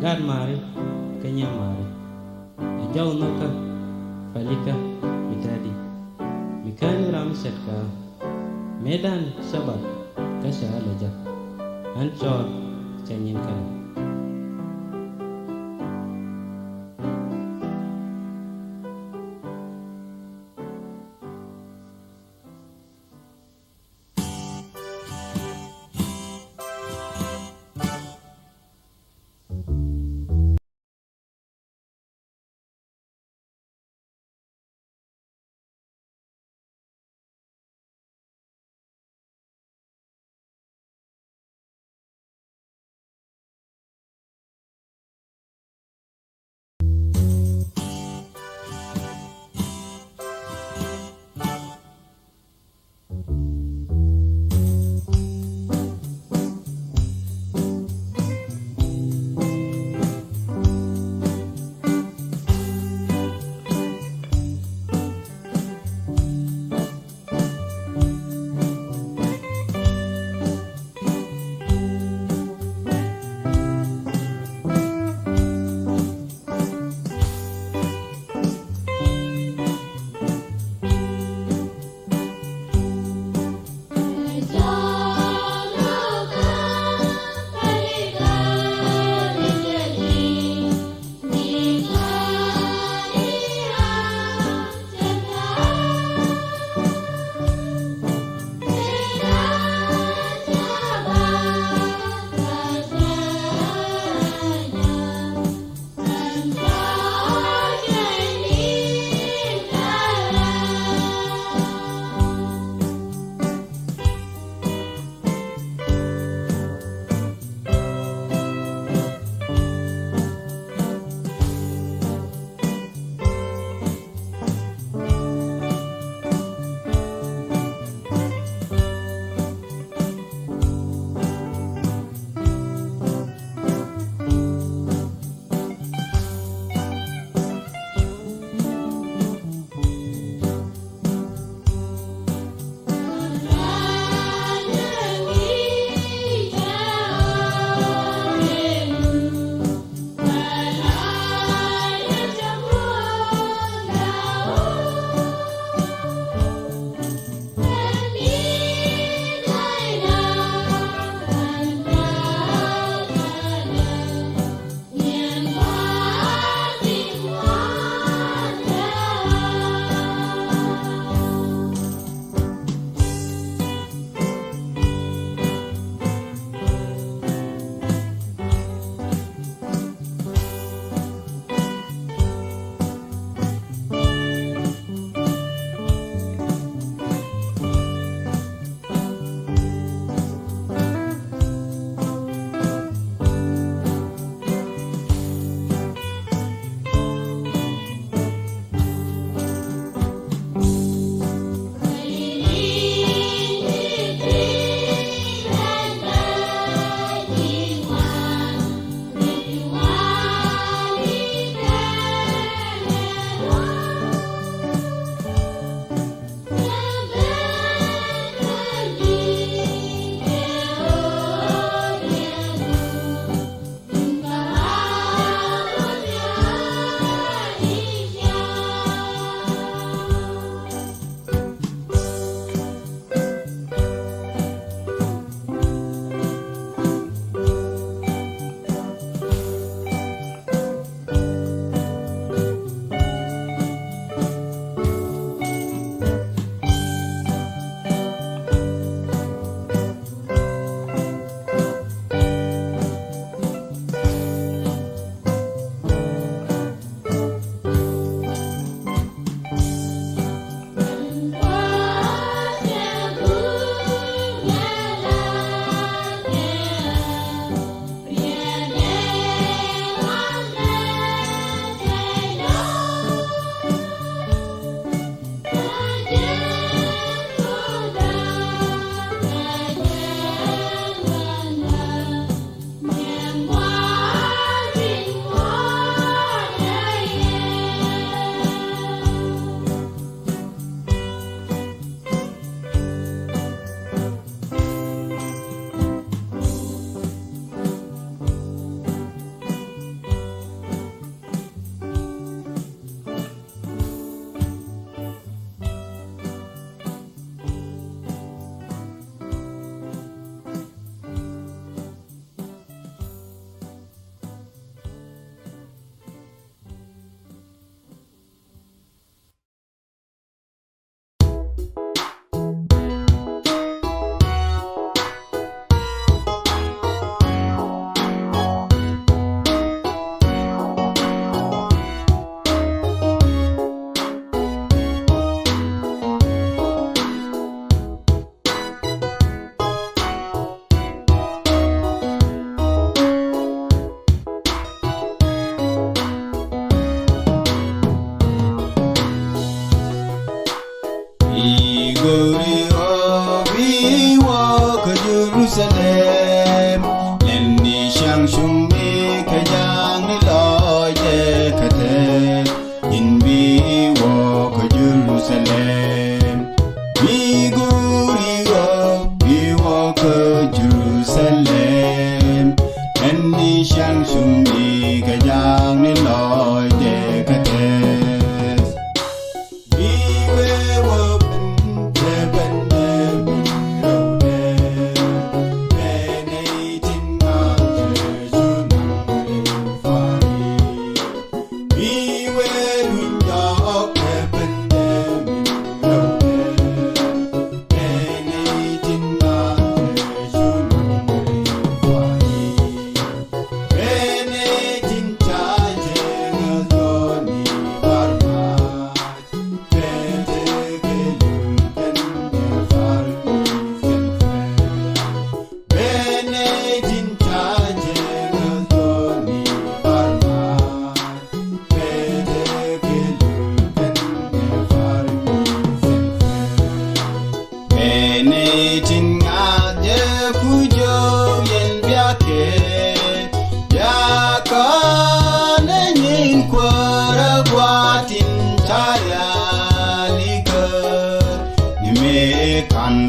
gad mari kanya mari jaw noka falika mitadi mikani ram setka medan Sabbath kasha alaja anchor chanyin kana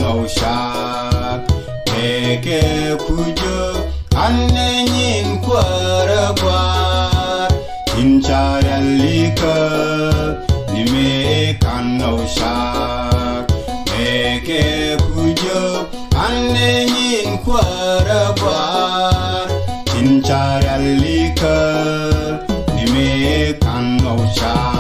aushak eke kujo anenyin kwarakwar incharalika nime kan aushak eke kujo anenyin kwarakwar incharalika nime kan aushak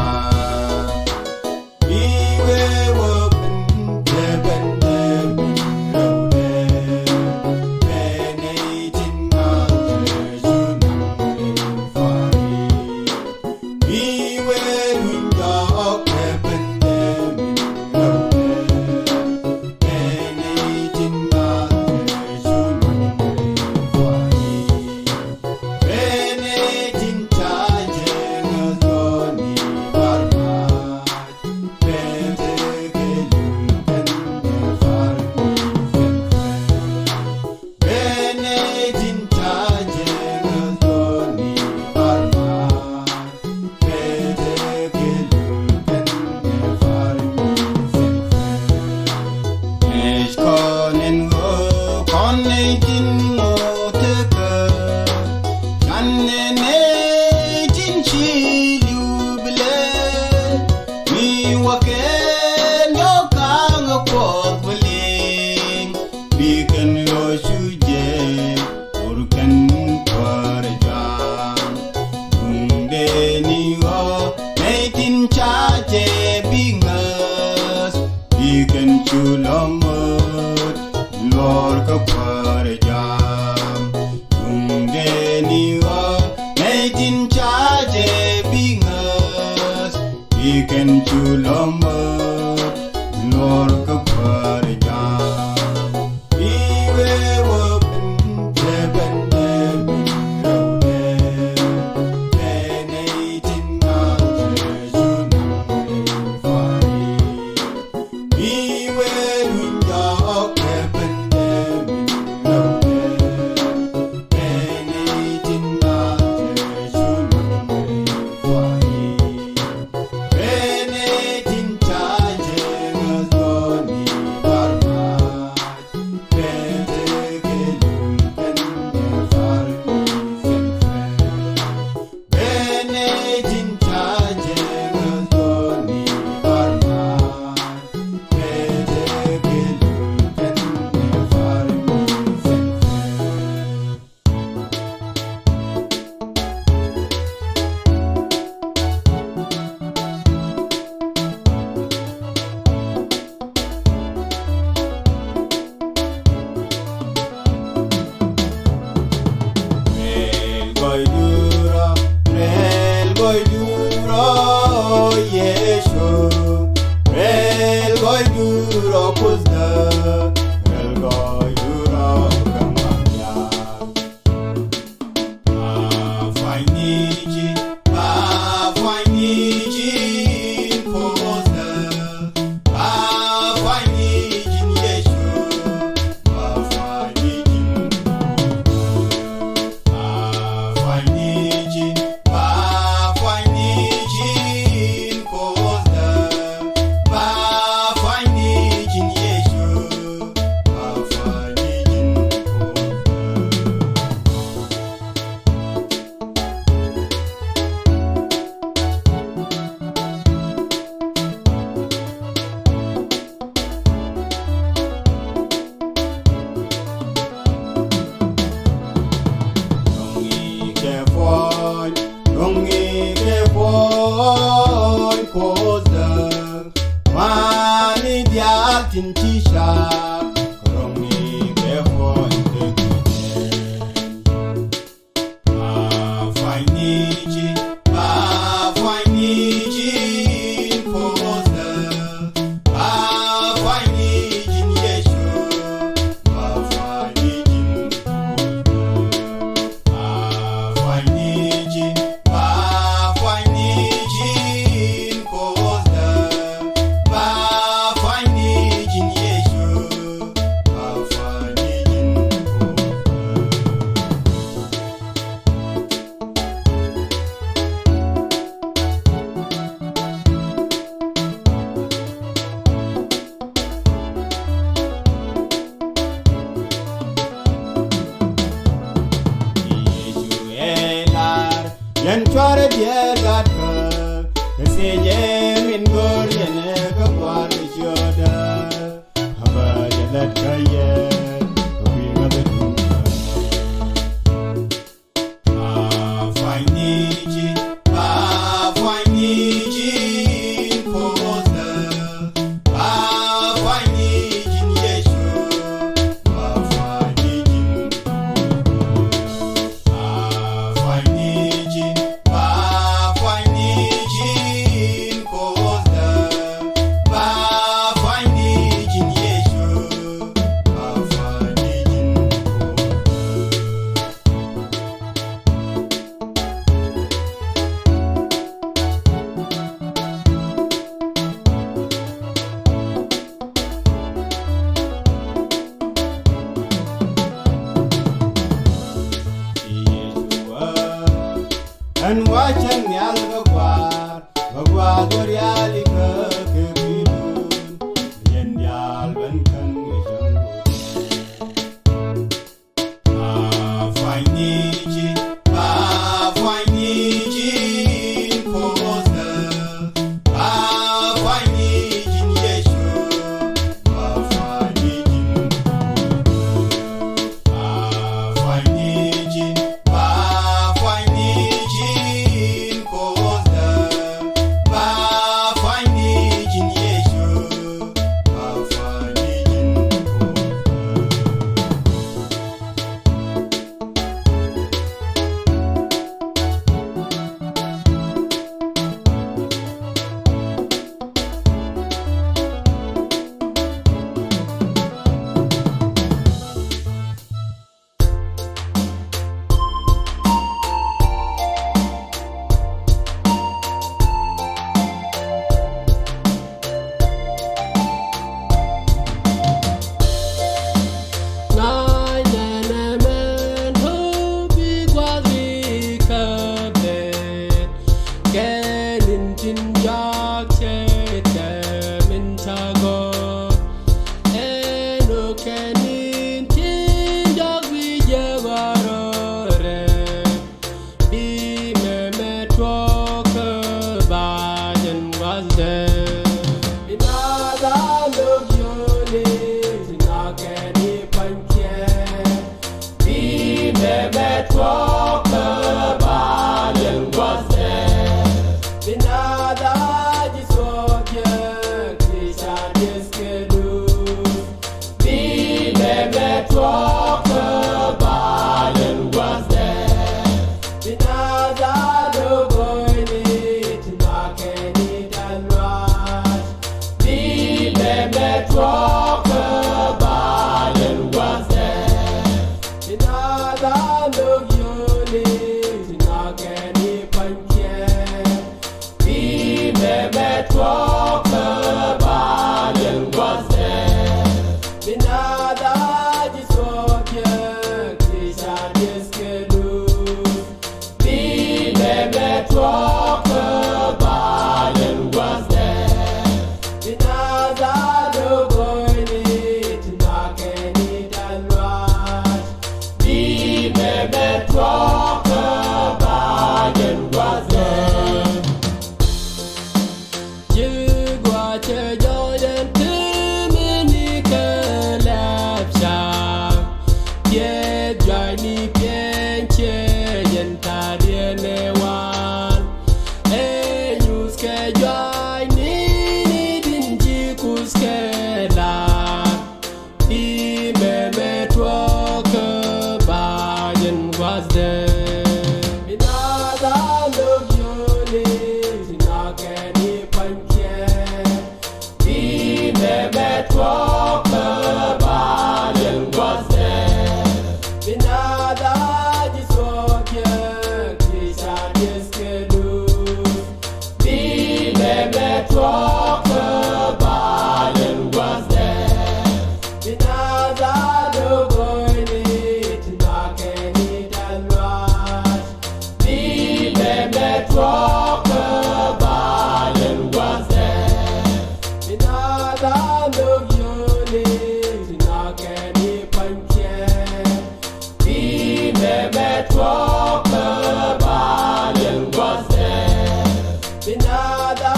Binada,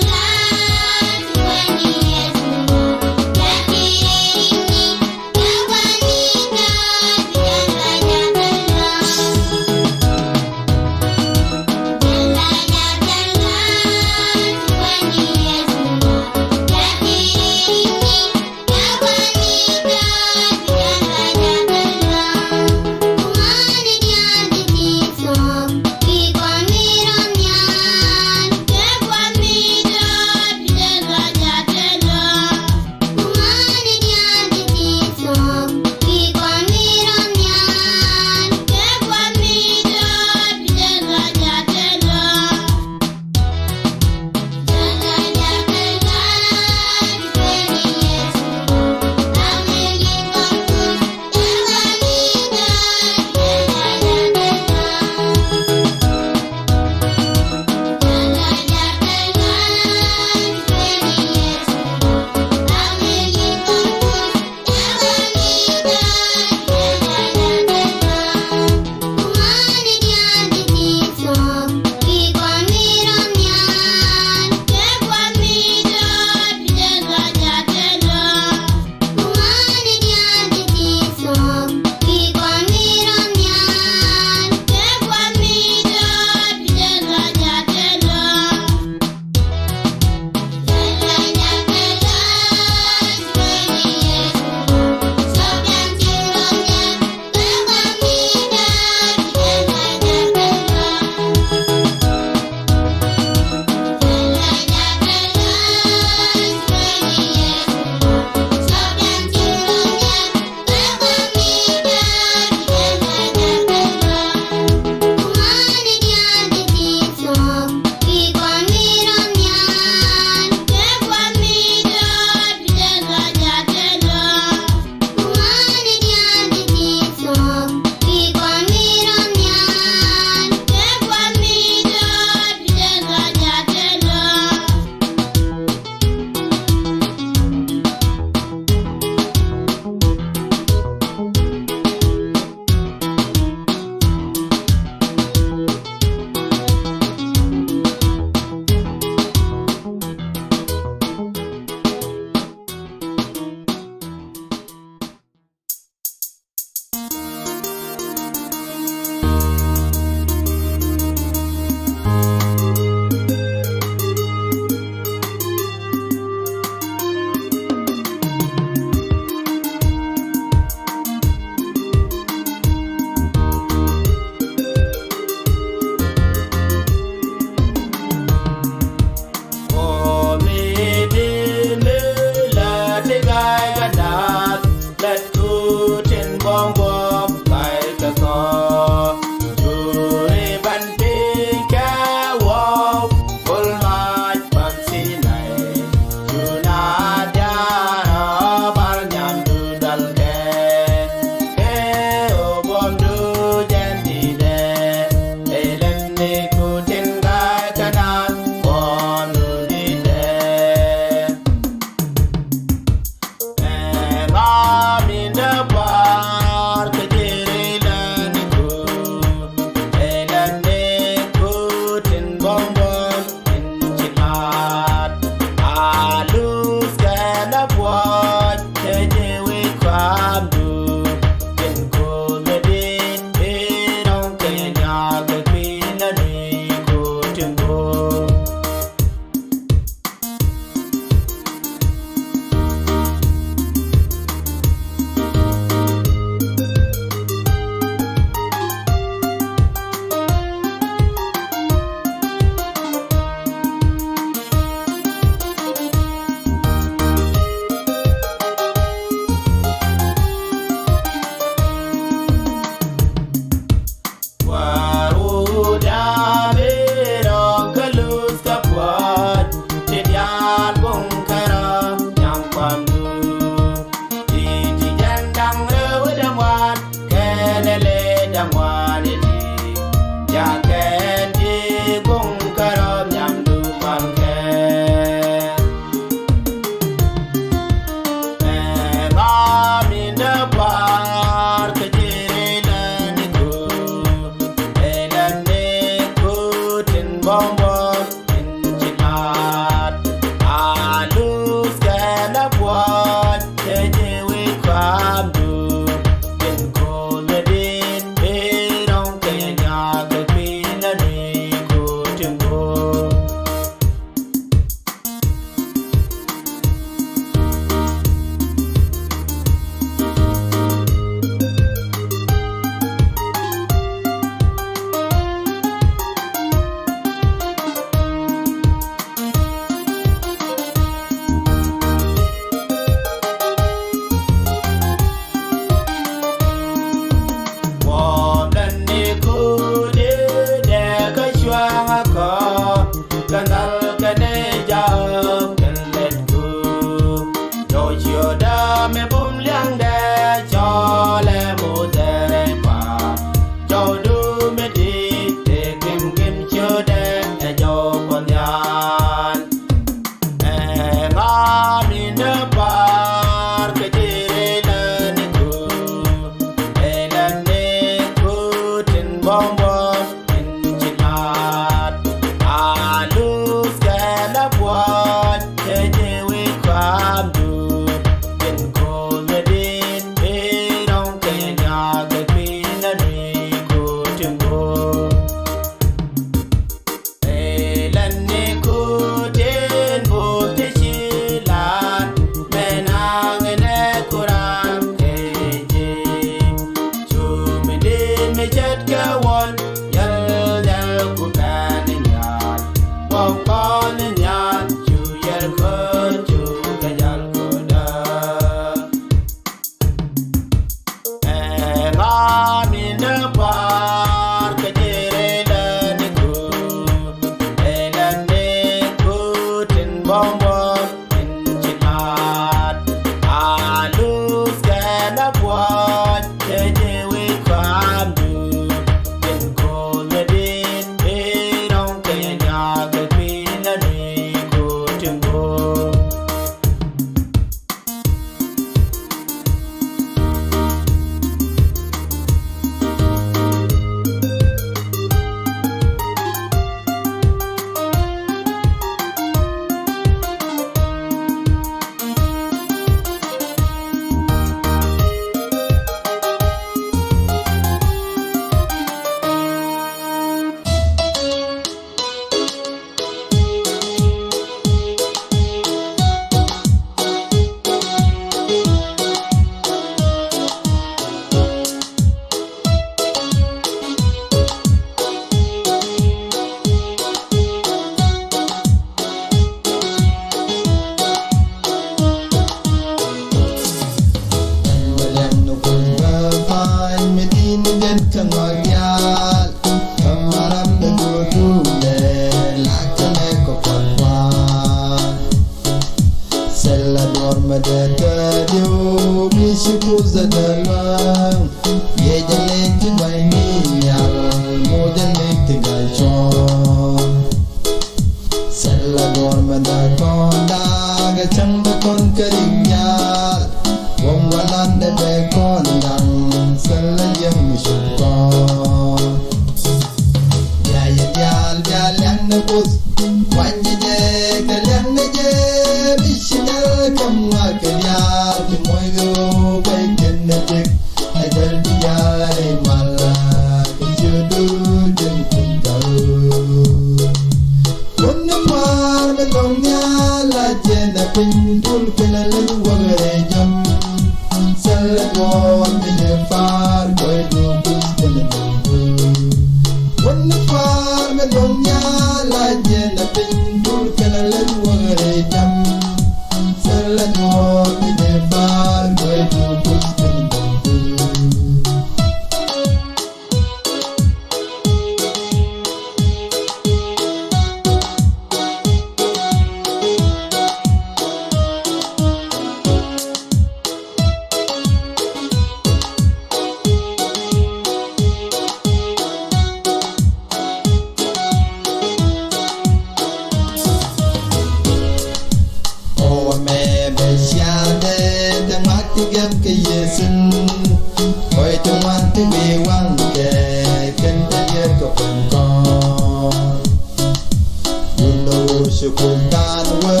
chukutan we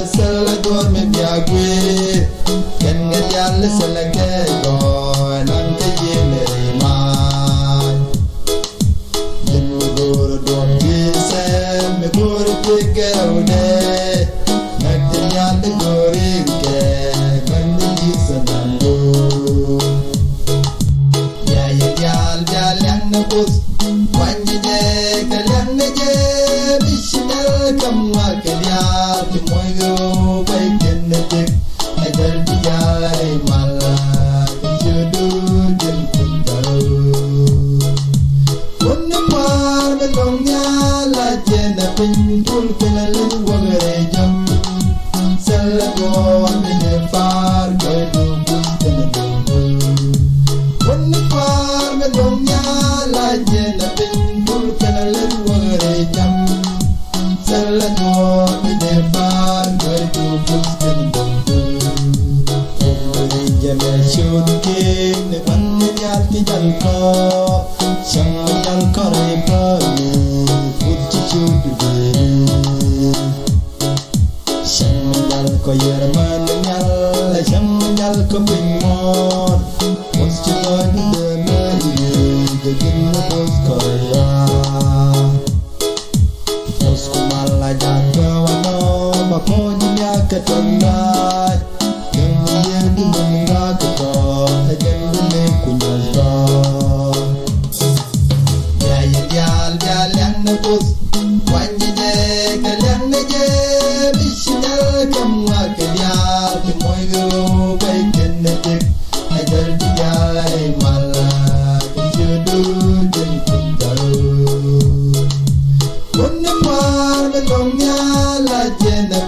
sel dur me biagwe ken ngadial sel ke go nan ke yene ma yen gur do se me gur ke gaude ngadial gorin ke bandi sanango ya yal yang pus wanji je kalian je bishnal kamma kalian moyo baiken tek adal diai mala judu jin kunjau wonna par me dongnya la jena pintul kenalin wagare jam salago me ne far gadu kunjau wonna par me dongnya la jena pintul kenalin wagare jam salago me ne far gadu kunjau jame shudkin banne yati jalko shangal kare pani putti chudu shangal ko yerman nyal shangal ko pingmon putti chudu de mali de ginna pos korea pos kumala jaga wano makoji nyakatonai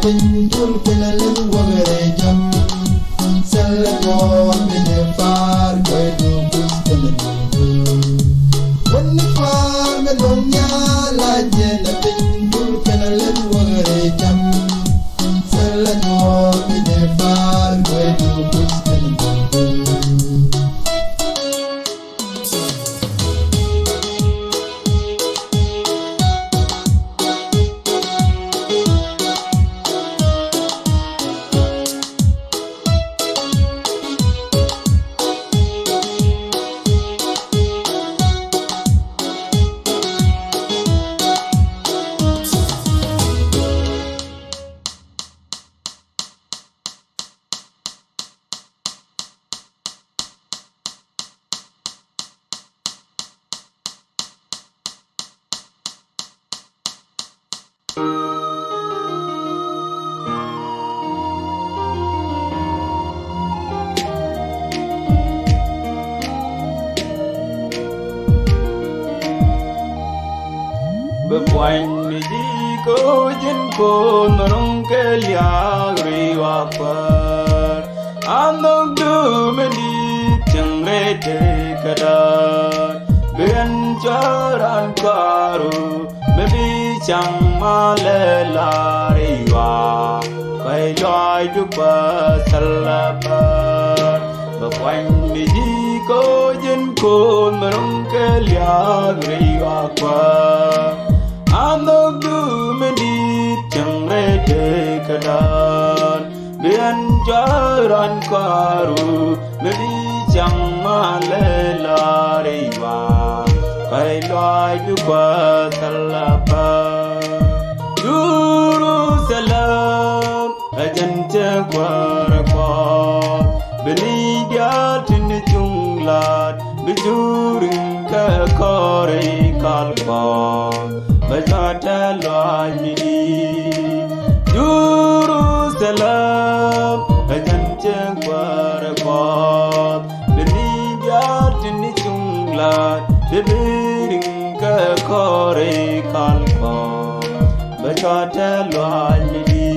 pintul kenalin wagare jam salago mine far gadu kunjau wonna far me dongnya la jena pintul kenalin wagare jam salago mine far gadu kunjau Befwain mi di ko jin ko norong ke liagri wakar andong du meni changre te kadar ben charan karu mebi chang male lariwa kai loy du pa salabar befwain mi di ko jin ko norong ke liagri wakar Andog du menit changre te kadar bian jaran karu medi chang male lariwa kai loy du pa salapa Jerusalem ajante kwarakwa beni dia tin junglat bijuring ka kore kalpa Bajata loy midi Jerusalem ajante kwarakwa beni dia tin junglat bijuring ka kore kalpa Bajata loy midi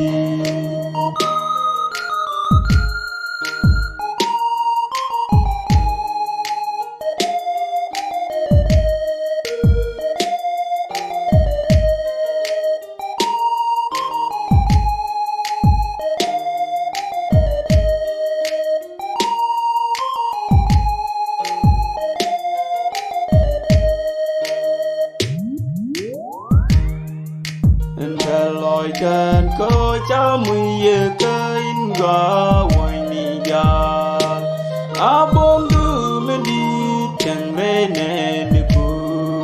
loi chân có cha mùi cơ in gà ngoài ni ya abom du men đi chẳng về nè đi cu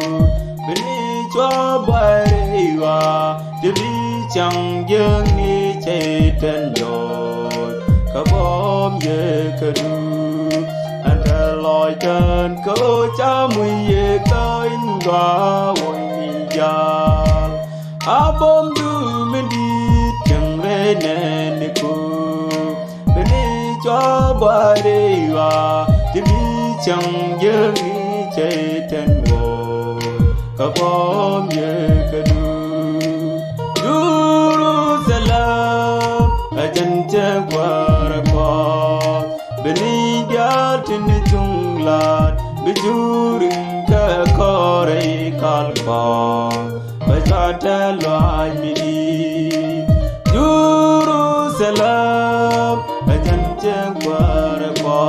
bên đi cho bài wa đi chẳng dưng ni chạy trên đồi cả bom cơ du anh ta loi chân có cha mùi cơ in gà ngoài ni ya abom du men đi chẳng về nè đi cu bên đi cho bài wa đi chẳng dưng ni chạy trên đồi cả bom cơ du Jerusalem ajanta kwarakwa beni gatin junglat bijurin ka kore kalpa bajata lami Jerusalem ajanta kwarakwa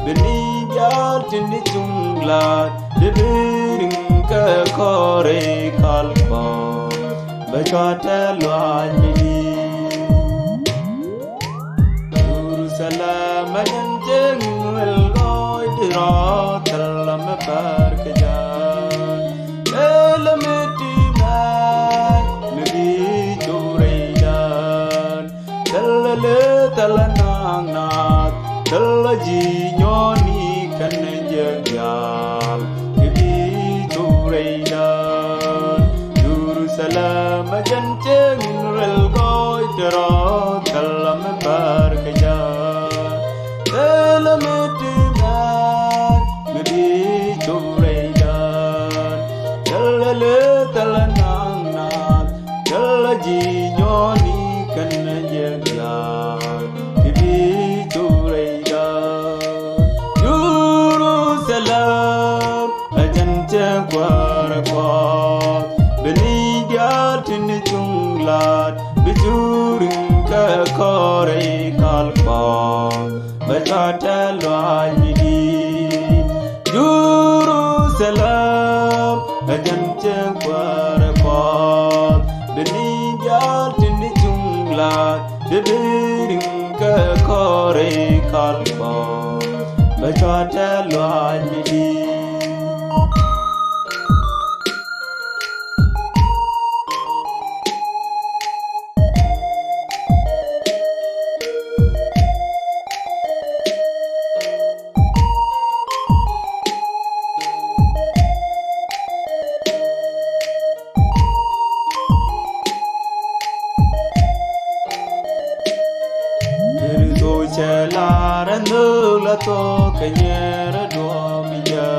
beni gatin junglat bijurin ka kore kalpa bajata lami Jerusalem ajang meloi dira dalam berkejar dalam timan lebih curian dalam talanang nak dalaji nyoni kan jengyam lebih curian Jerusalem ajang meloi dira dalam berkejar dalam timan lebih curian dalam talanang nak dalaji nyoni kan jengyam lebih curian Jerusalem ajang kwarakwa beni gatin junglat bijurin ka kore kalpa bajata lami Jerusalem ajang kwarakwa beni gatin junglat bijurin ka kore kalpa bajata lami Chelaran nula to kenyera do miya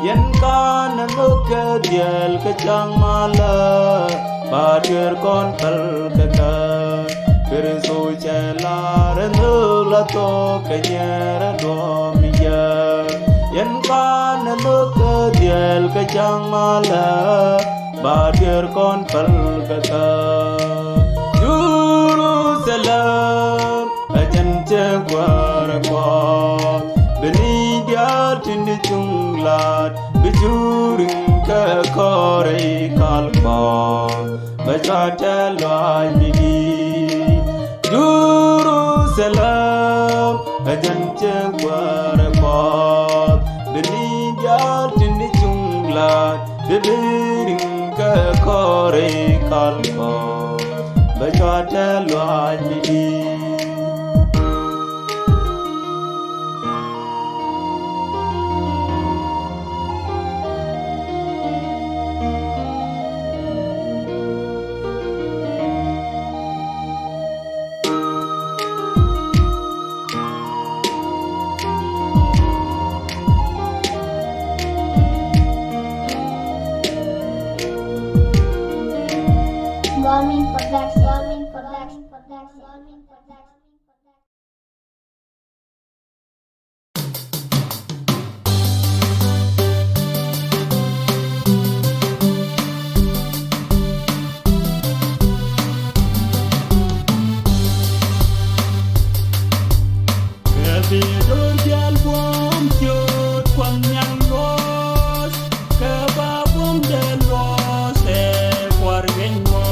yen kan no ke diel ke jang mala badir kon pal ke kan kirso chelaran nula to kenyera do miya yen kan no ke diel ke jang mala badir kon pal ke kan Jerusalem ajanta kwarakwa beni gatin junglat bijurin ka kore kalpa bajata lami Jerusalem ajanta kwarakwa beni gatin junglat bijurin ka kore kalpa bajata lami Warming production. Ke babum de lo se cuargueño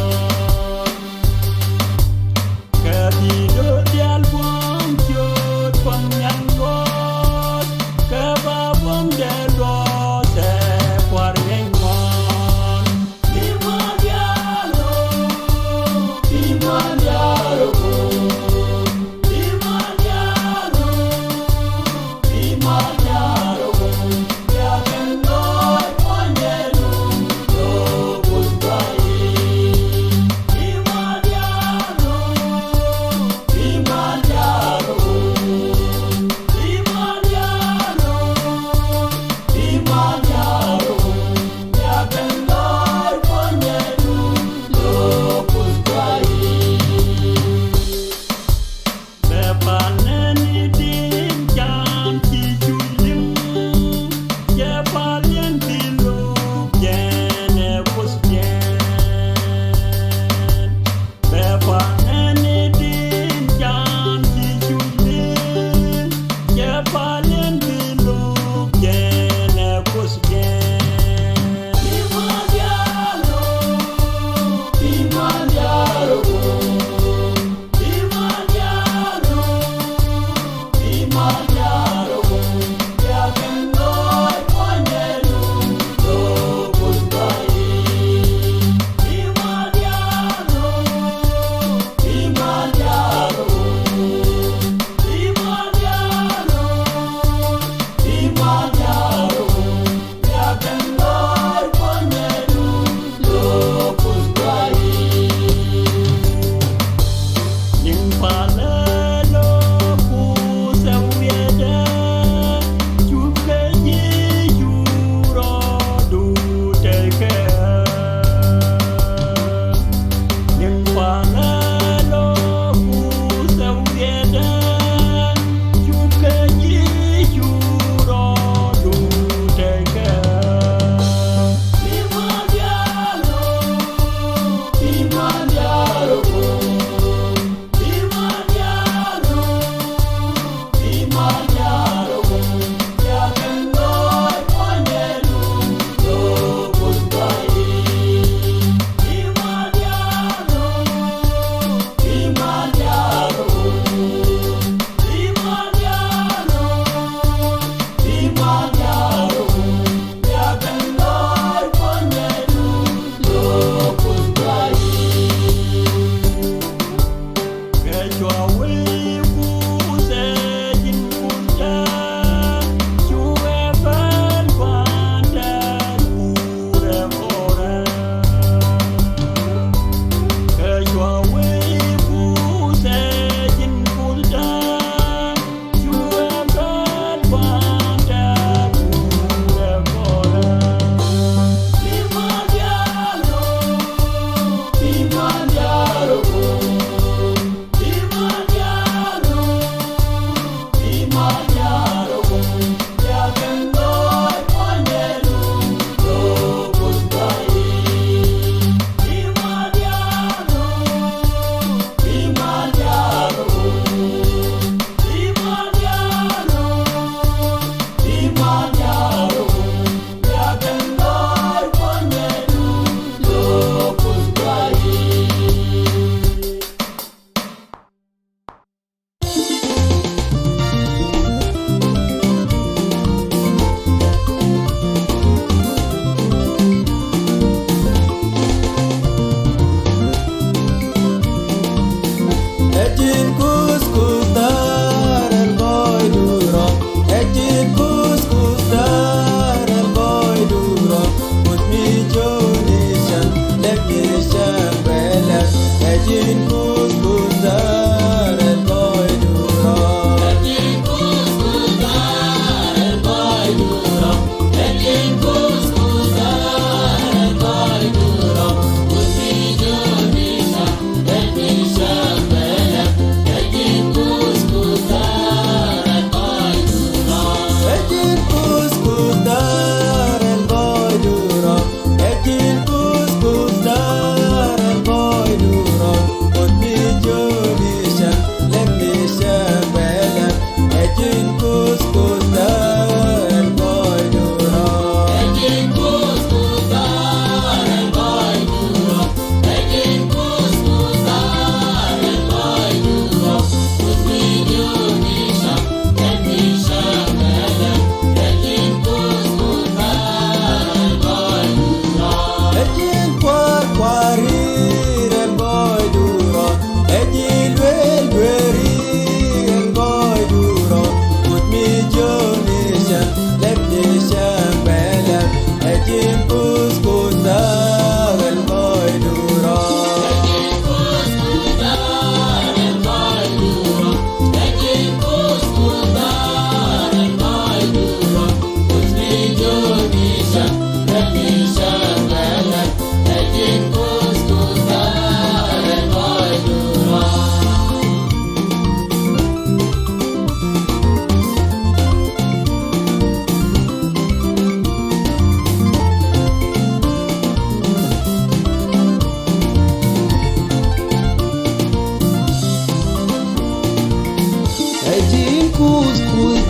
Ejin kus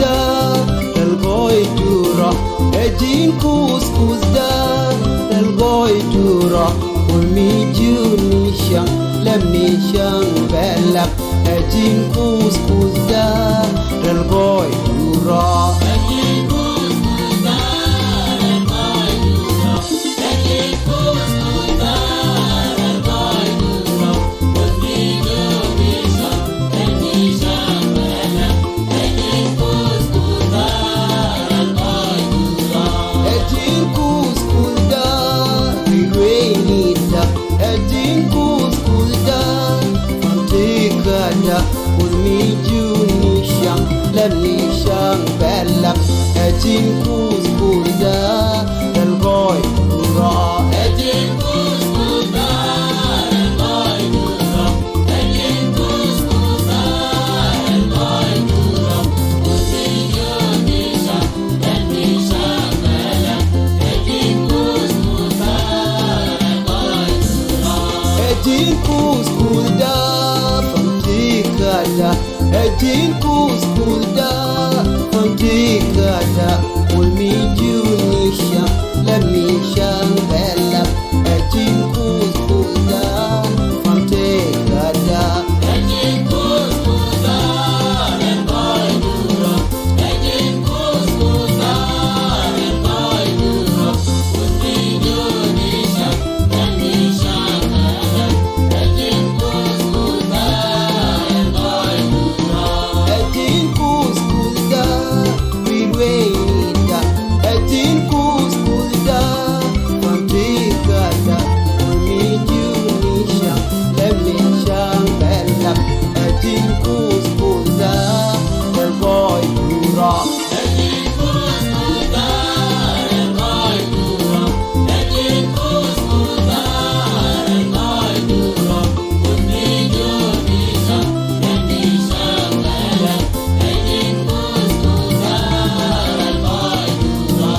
da del goy dura. Ejin kus da del goy dura. Ul mi juni shang lem ni shang bella. Ejin kus da del goy dura. Ejin kus da del goy dura. Ejin kus da del goy dura. Ejin kus da del goy dura. Usi yoni sha del mi sha bela. Ejin kus da del goy dura. Ejin kus da fantikada. Ejin kus da fantikada. Ul mi juni sha let me shang bella. Ejin kus da fantikada. Ejin kus da del goy dura. Ejin kus da del goy dura. Ul mi juni sha let me shang bella. Ejin kus da del goy dura. Ejin kus da we wait. Ejin kus da fantikada. Ul mi juni sha let me shang bella. Ejin kus da del goy dura. Ejin kus da del goy dura. Ejin kus da del goy dura. Ul mi juni sha let me shang bella. Ejin kus da del goy dura.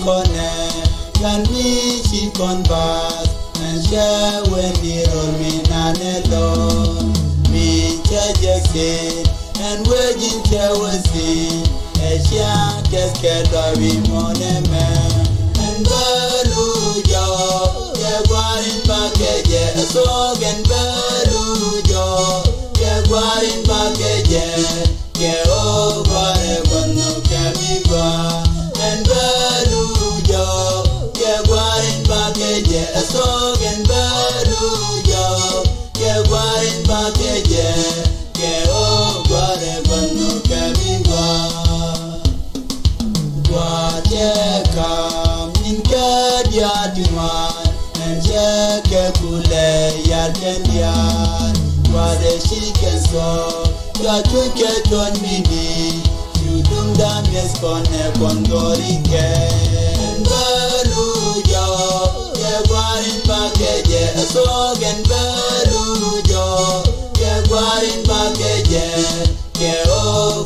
kone Can me she converse And share when the roll me nanelo Me chajake And waging chawasi Esha keske dobi moneme And balujo Yagwarin bakeje Sogen balujo Yagwarin bakeje Ke o bare wano kemiwa And balujo Yagwarin bakeje Sogen balujo Yagwarin bakeje Ke o bare wano kemiwa Wajeka Minka diadiman And jeke kule yadendian Wade shiken so Gatuke ton mini Yudum dam yes kone kondorike Balujo Yagwarin bakeje Sogen balujo Yagwarin bakeje Ke o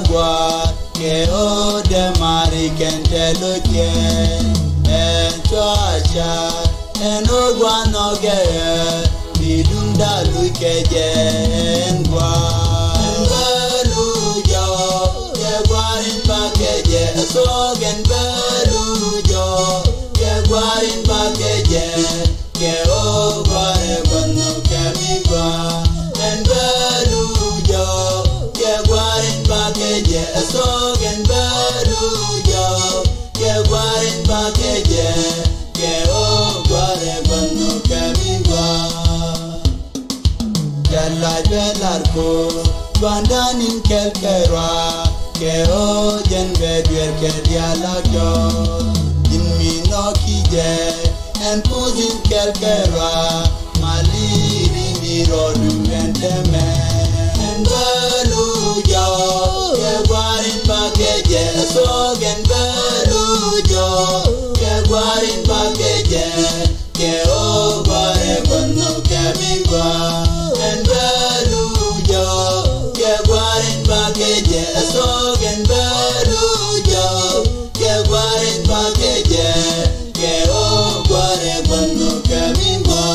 gwa ke o de mari kente loke en choacha en o gwa no ge bidunda luke jen gwa belu jo ke gwa in ba ke je so gen belu jo ke gwa in ba ke je ke o gwa e banu ke mi gwa en belu jo ke gwa in ba ke je so gen belu jo ke gwa in ba ke je ke o gwa e banu ke mi gwa Jalla belarko bandan in kelkerwa ke o jen bedwer ke dialagyo in mi no kije en puzin kelkerwa maliri ni rodu enteme en balu jo ke gwarin bageje so gen balu jo ke gwarin bageje ke o gware kono ke migwa en balu jo ke gwarin bageje so gen balu jo ke gwarin bageje ke o gware kono ke migwa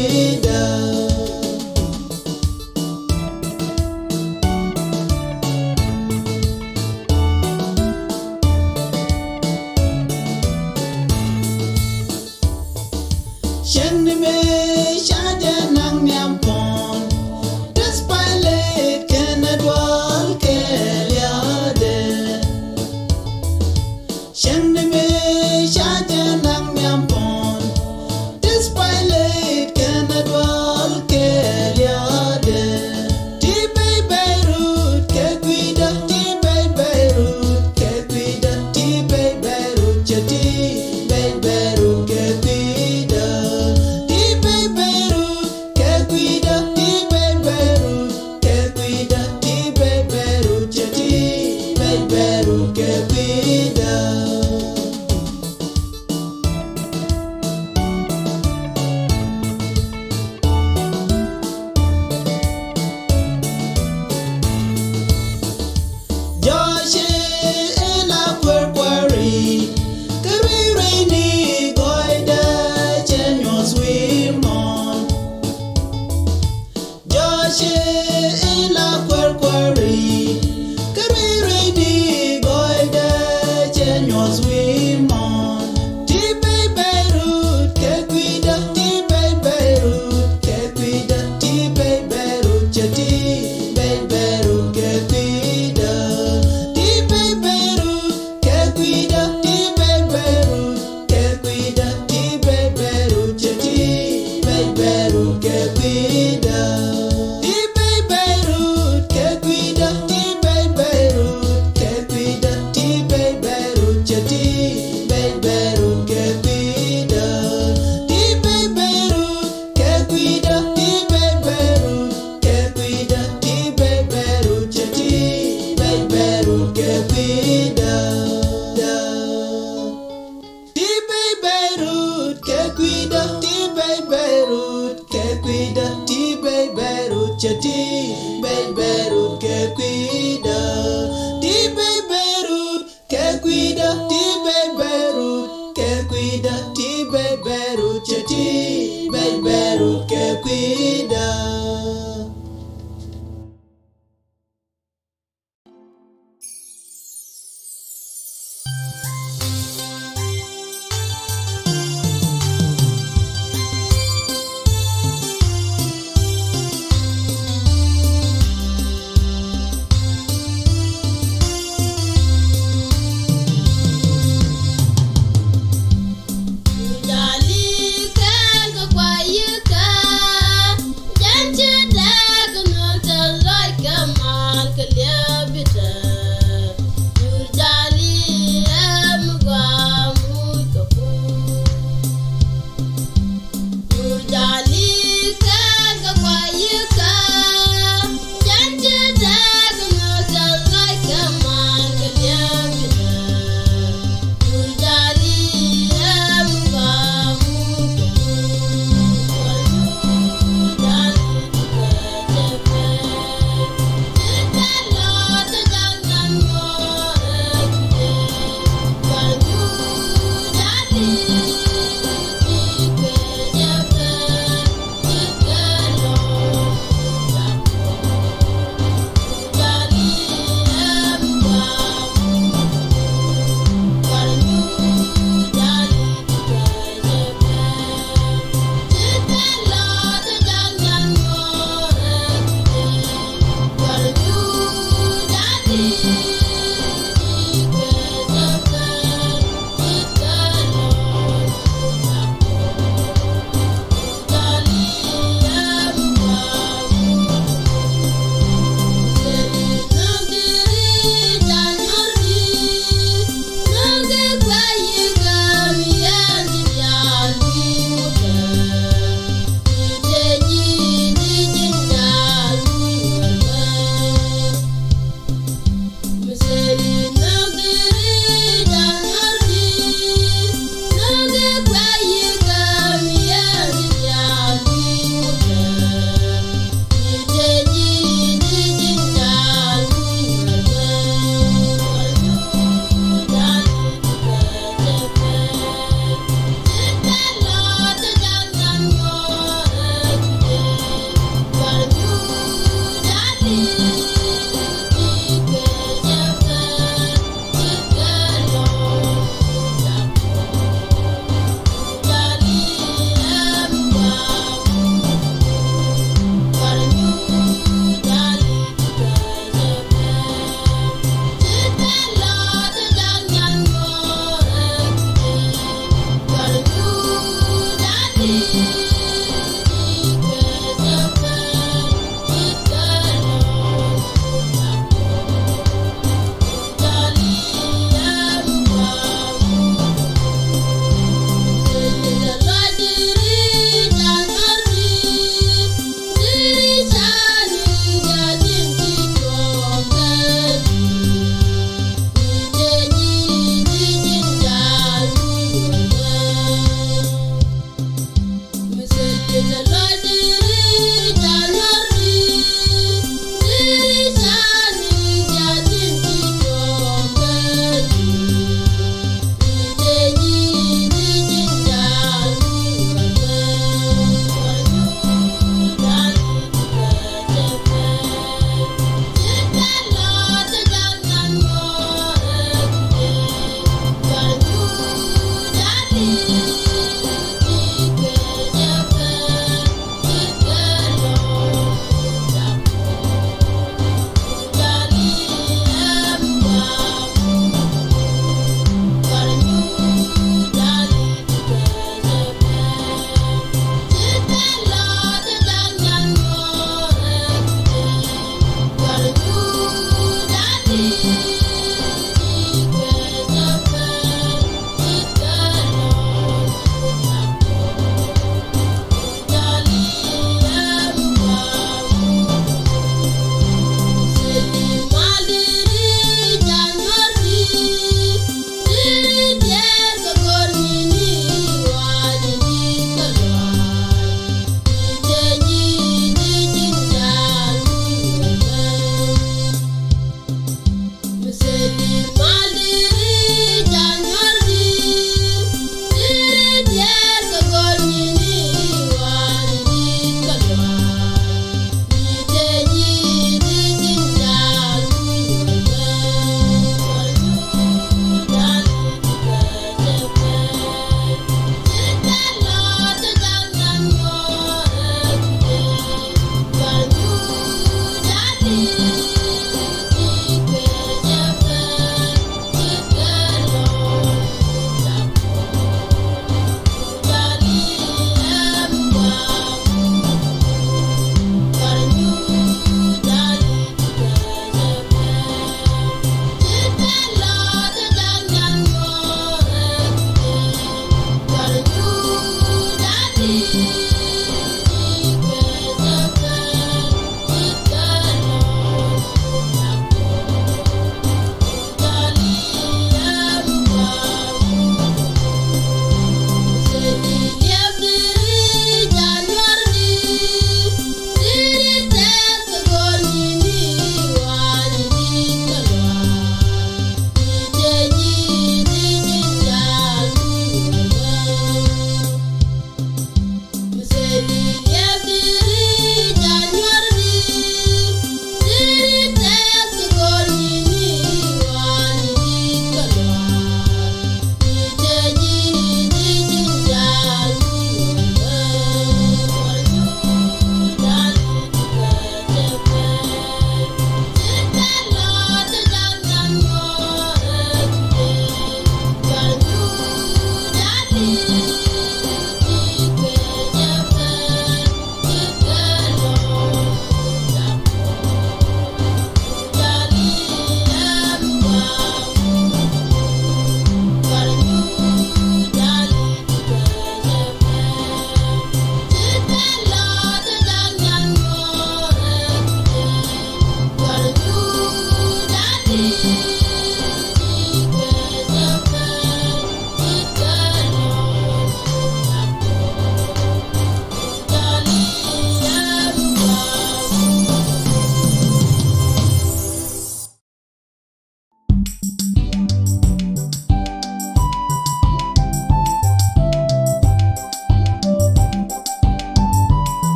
kwida. Shende me shaja nang miam pon, despite kenadwal keliade. Shende me shaja nang miam pon, despite kenadwal keliade. Tibe Beirut ke cuida, tibe Beirut ke cuida, tibe Beirut chati, Beirut ke cuida.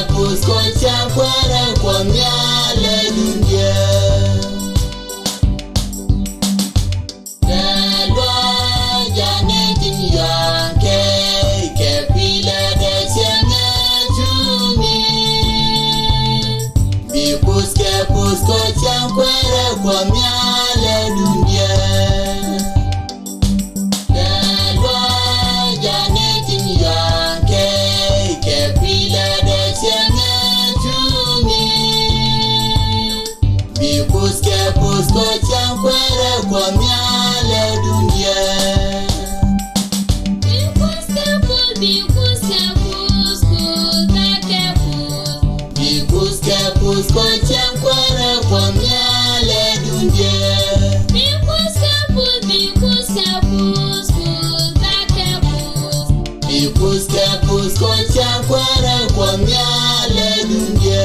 pusko chankwara kwa miale dunia. Dalwa jane jinya ke pila de senge jumi. Bi pusko chankwara kwa miale dunia. Pusko chankwara kwa miale dunia. Pusko chankwara kwa miale dunia. Pusko chankwara kwa miale dunia.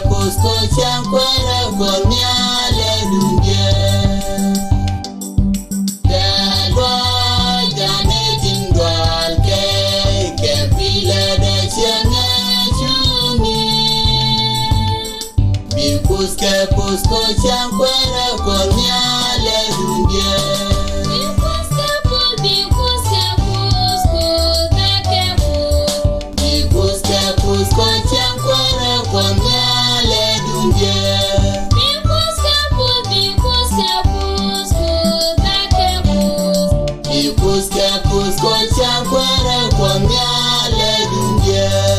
Pusko chankwara kwa miale dunia. Dalwa jane jingwal ke pila de changa chumi. Bi pusko chankwara kwa miale dunia. Pusko chankwara kwa miale dunia. Pusko chankwara kwa miale dunia.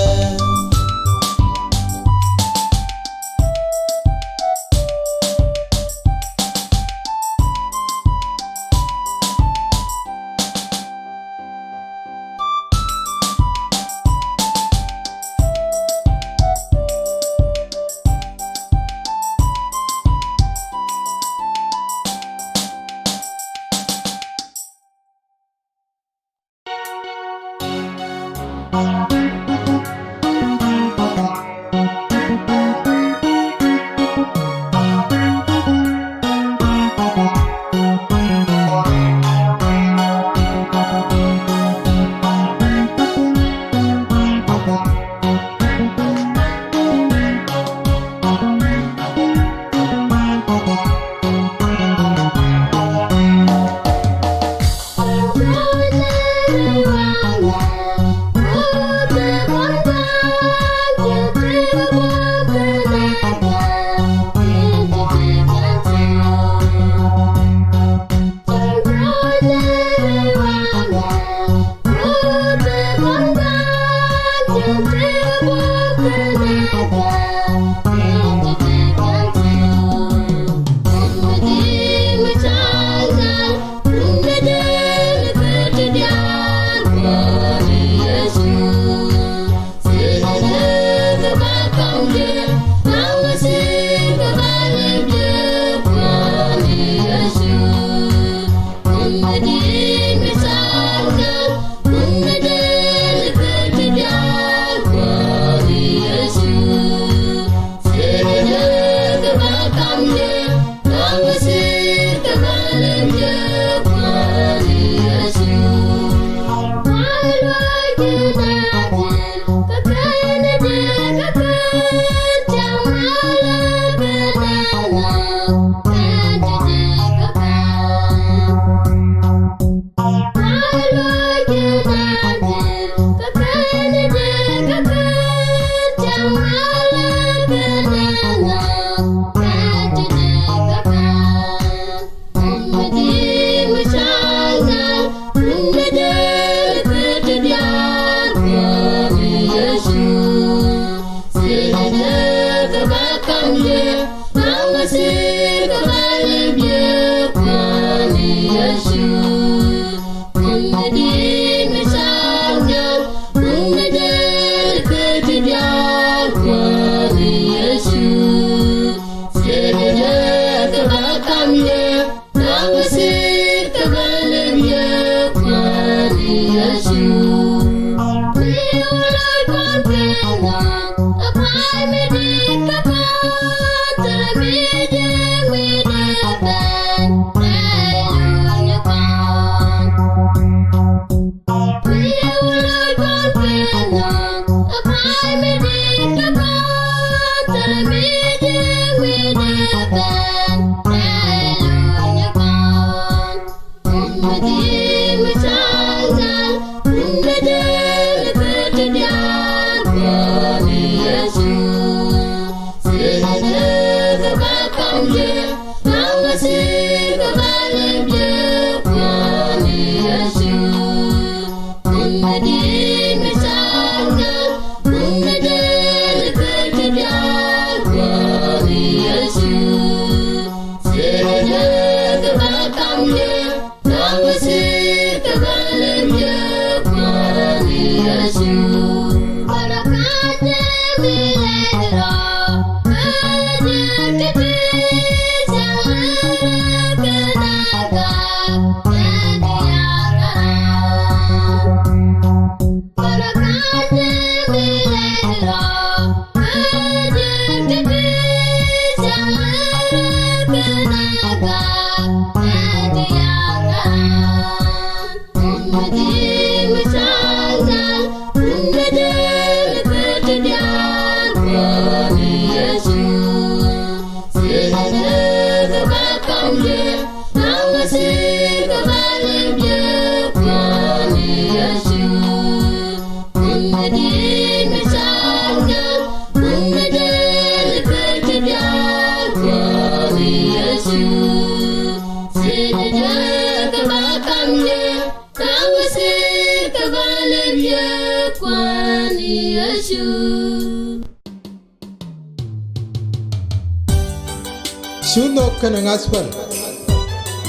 Shuno kana ngaspal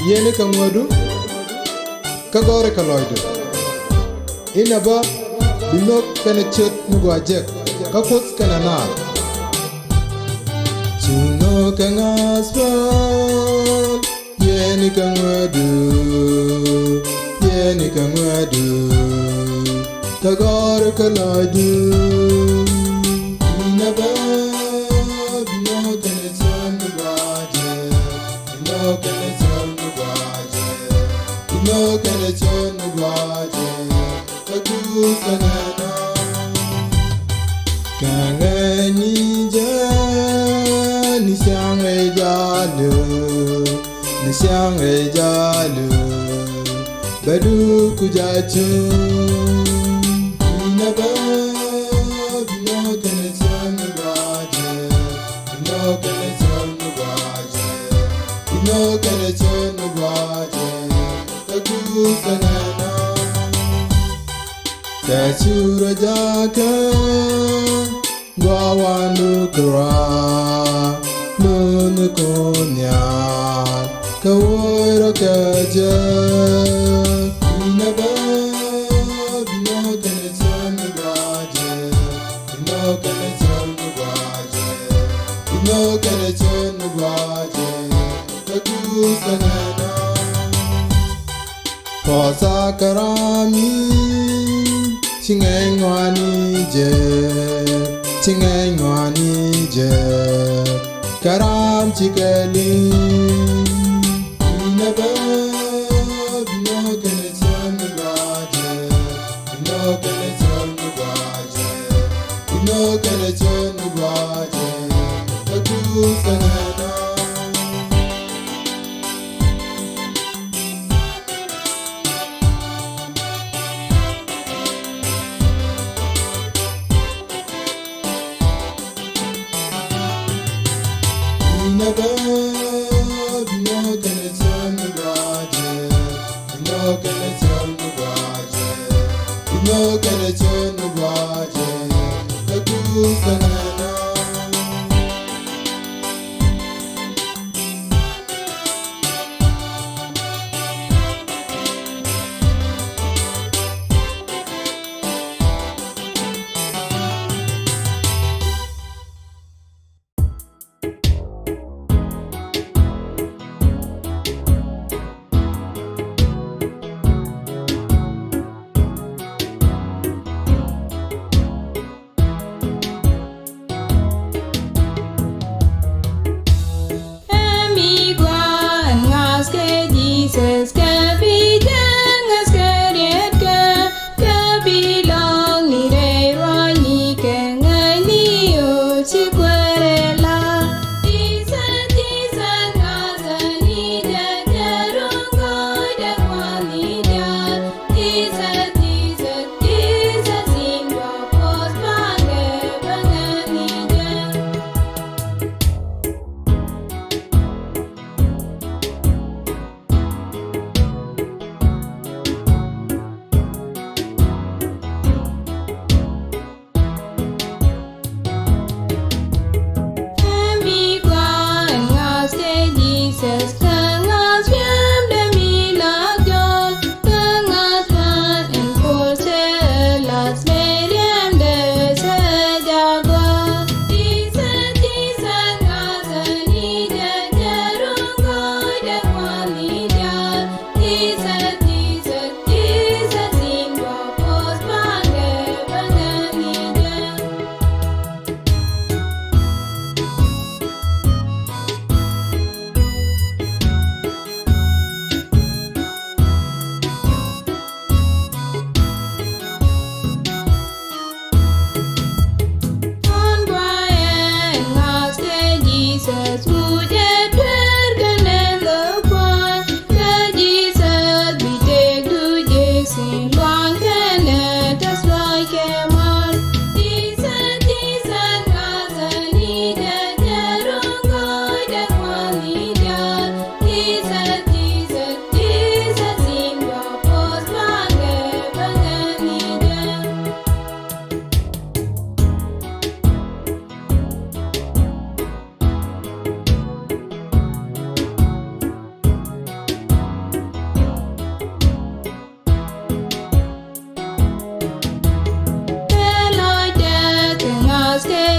yene ka ngodu ka gore ka loydu inaba binok kana chet mugwajek ka kots kana na Shuno ka ngaspal yene ka ngodu ka gore ka loydu inaba No kana chon gwaje kaku kanana kangani ja ni siang e jalu badu kujachu inaba no kana chon gwaje no kana chon gwaje Kanana Kachura jaka Gwawandu kura Nunu kunya Kawoiro kaja Inaba Bino kene chonu gwaje Bino kene chonu gwaje Kaku kanana Posa karami Chingengwani je Karam chikali Inaba Bino kene chonu gwaje Bino kene chonu gwaje Kaku kanana Inaba Bino kene chonu gwaje Bino kene chonu gwaje Kaku kanana Jesus, would you turn and the one? The Jesus, we take to Jason, one can that's like a man. Jesus, Jesus, God, I need a God, that one need a Jesus, Jesus, Jesus, in your post, my never need a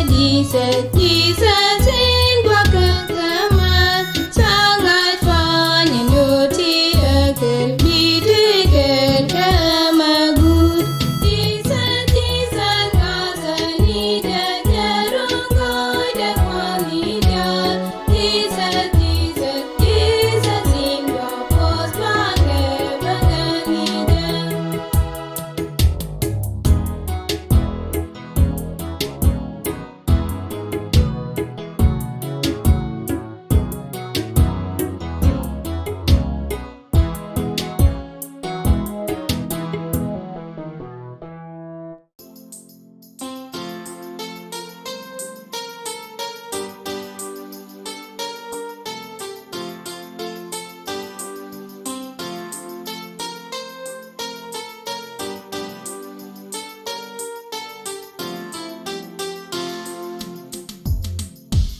Jesus, Jesus, in Guacamama, Sangai Fan, and your tea, could be taken, good. Jesus, Jesus, God, I need a God, that one need a Jesus, Jesus, Jesus, in your post, my never need a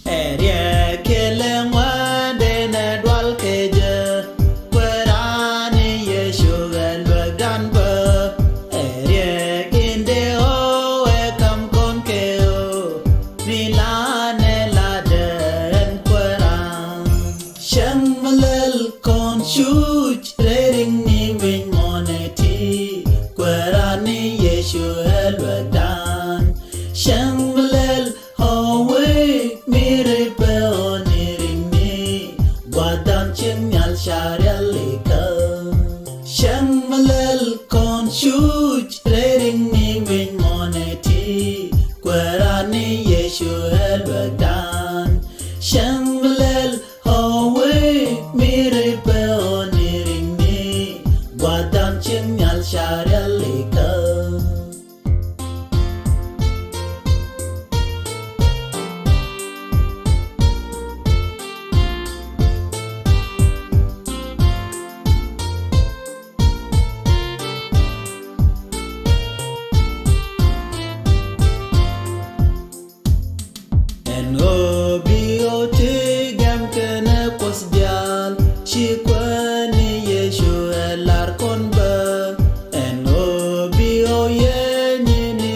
Area killing one day, and wall cage. Where I need sugar, work done. Area in the oh, come con keo. Milane laden, queran. Shang malel con shoot, rating me wing monety. Querani yeshu el work done. Shang malel, oh, wait, mere peonirini. Guadam chinyal sharialika. Shang malel con shoot, rating me wing monety. Querani yeshu el work Shang malel, oh, wait, mere peonirini. Guadam chinyal sharialika. N-O-B-O-T gam kena kos dial Shikwani yeshu elar konba N-O-B-O-Ye nyini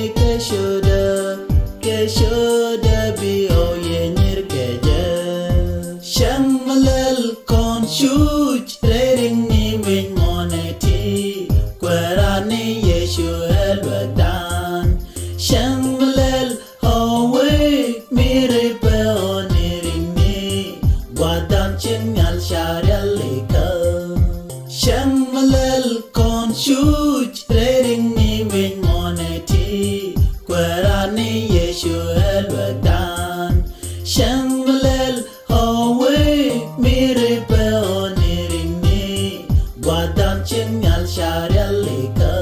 Keshoda B-O-Ye nyir keja Shang malel kon shuch Rating ni wing monety Kwerani yeshu elwadan Shang malel Away, mere peonirini. Guadam chinyal sharialika. Shang malel con shoot, rating me wing monety. Querani yeshu elwadan. Shang malel, away, mere peonirini. Guadam chinyal sharialika.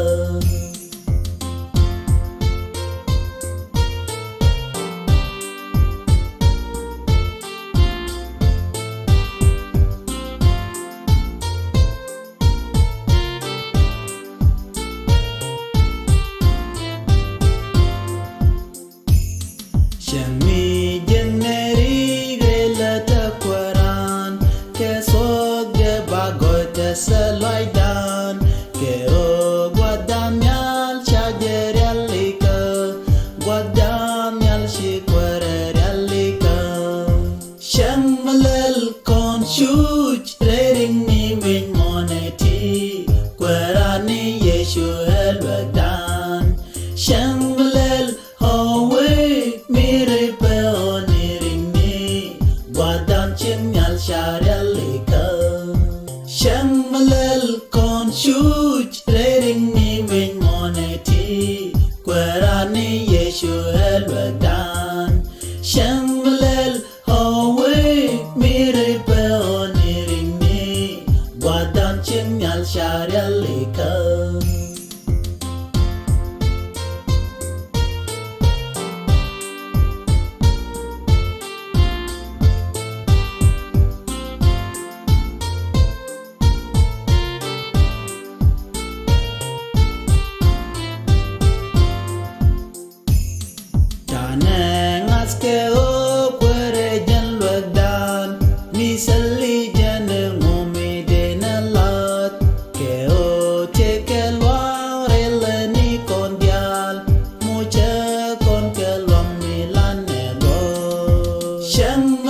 Shami jeneri grela takwaran ke soge bagote selaidan ke o guadamial chajeralika guadamial shikwaralika Shang malel con shoot rating ni wing monety Querani yeshu elwadan Shang malel away mere peonirini Guadam chinyal sharialika Shang malel con shoot rating ni wing monety Querani yeshu elwadan Shang malel away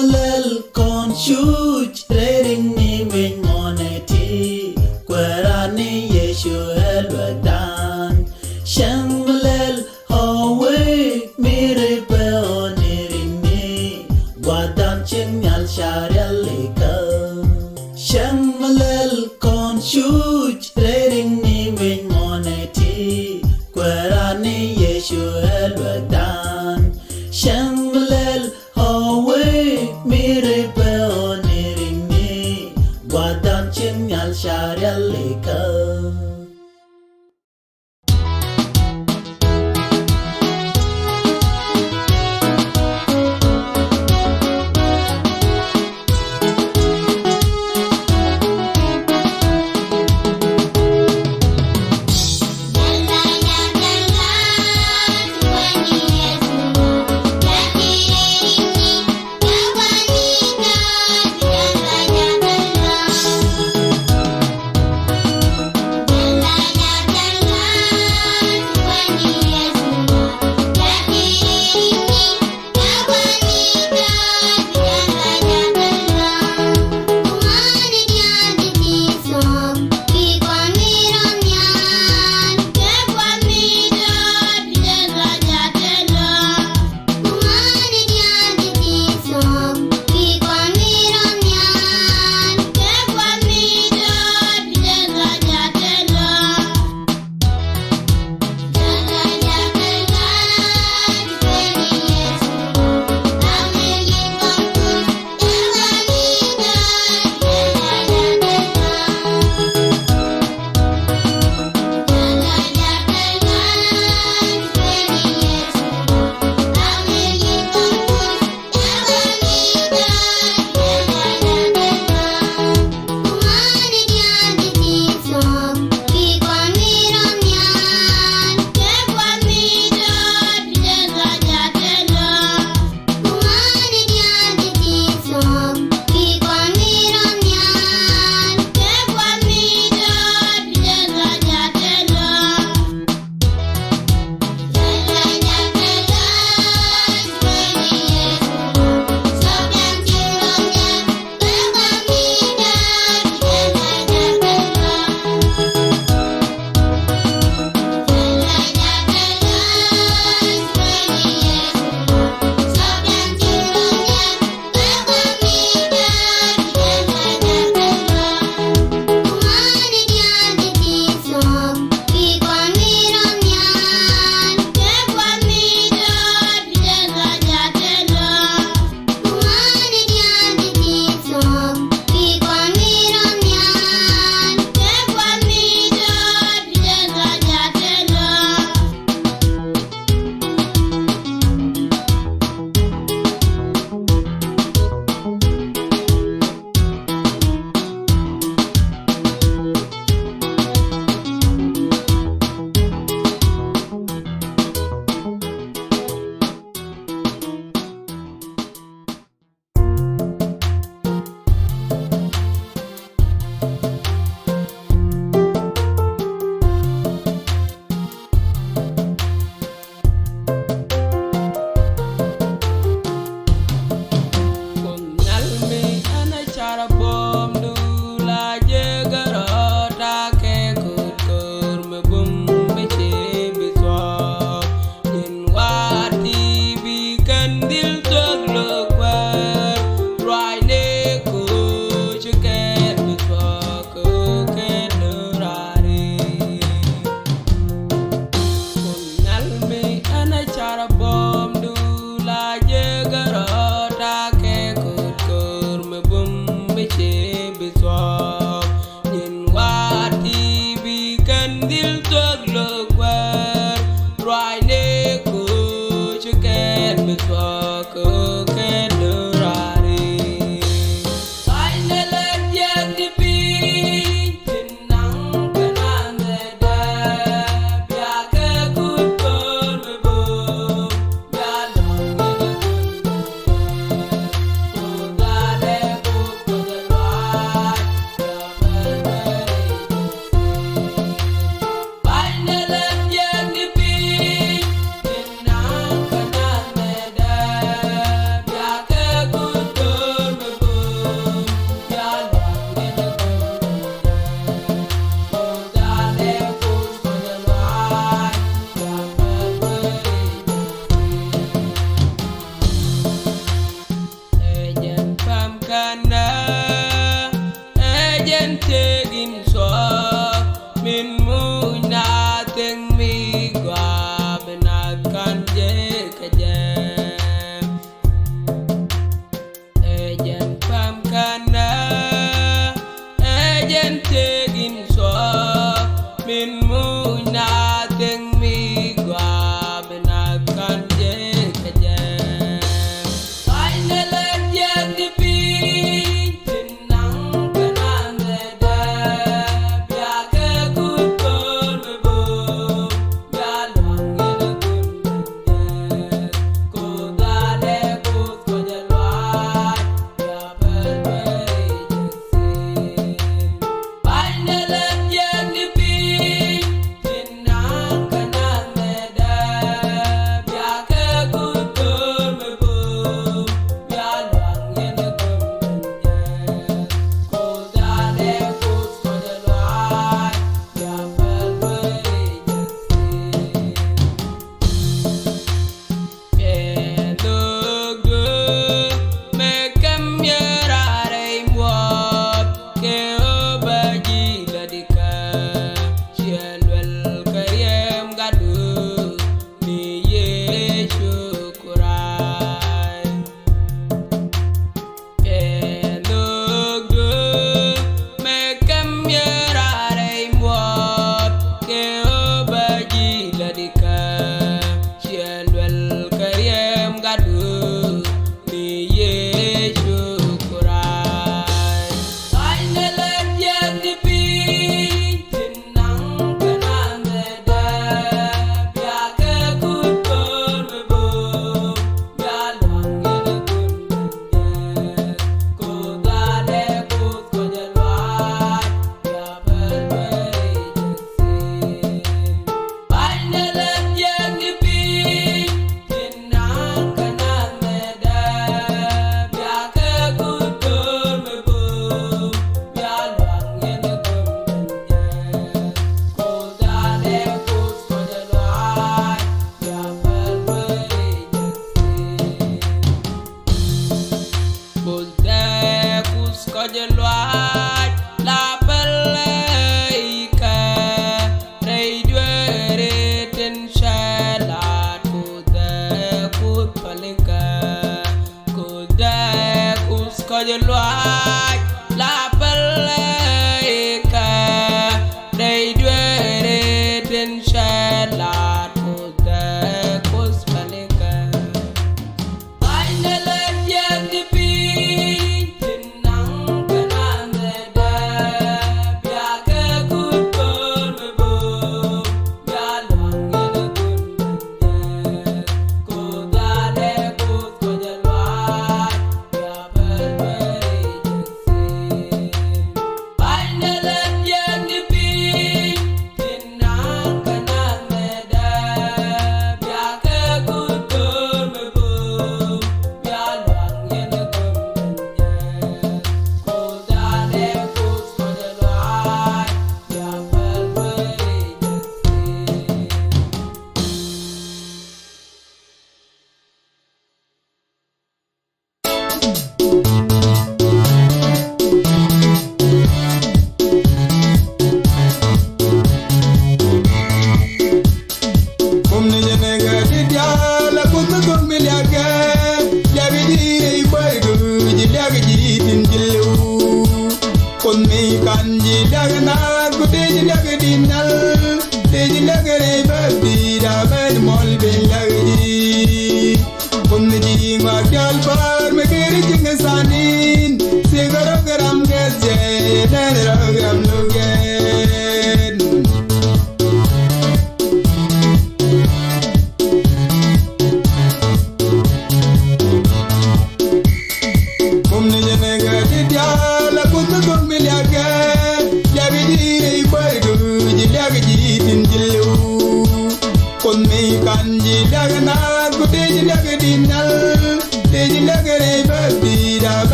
malel con chuch reading ni win moneti kwerani yeshu elwadan shem malel hawe mire pe onirini wadam chinyal sharialika shem malel con chuch reading ni win moneti kwerani yeshu elwadan shem malel mire pe onirini wadam chinyal sharialika kana ejen tegin so min muna teng mi gwa bena kan je kaje ejen pam kana ejen tegin so min muna teng mi gwa bena kan je kaje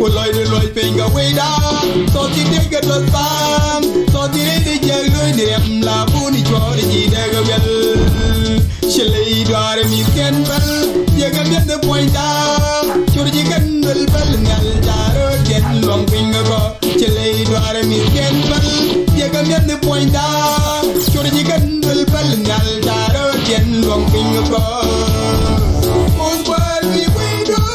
loy finger way down. So the dig it was bang. So the lady jello in la buni chori de well. She lay down me can well. You can get the point down. Chori can well well nal daro get long finger go. She lay down me can well. You can get the point down. Chori can well well nal daro get long finger go. Most word we do.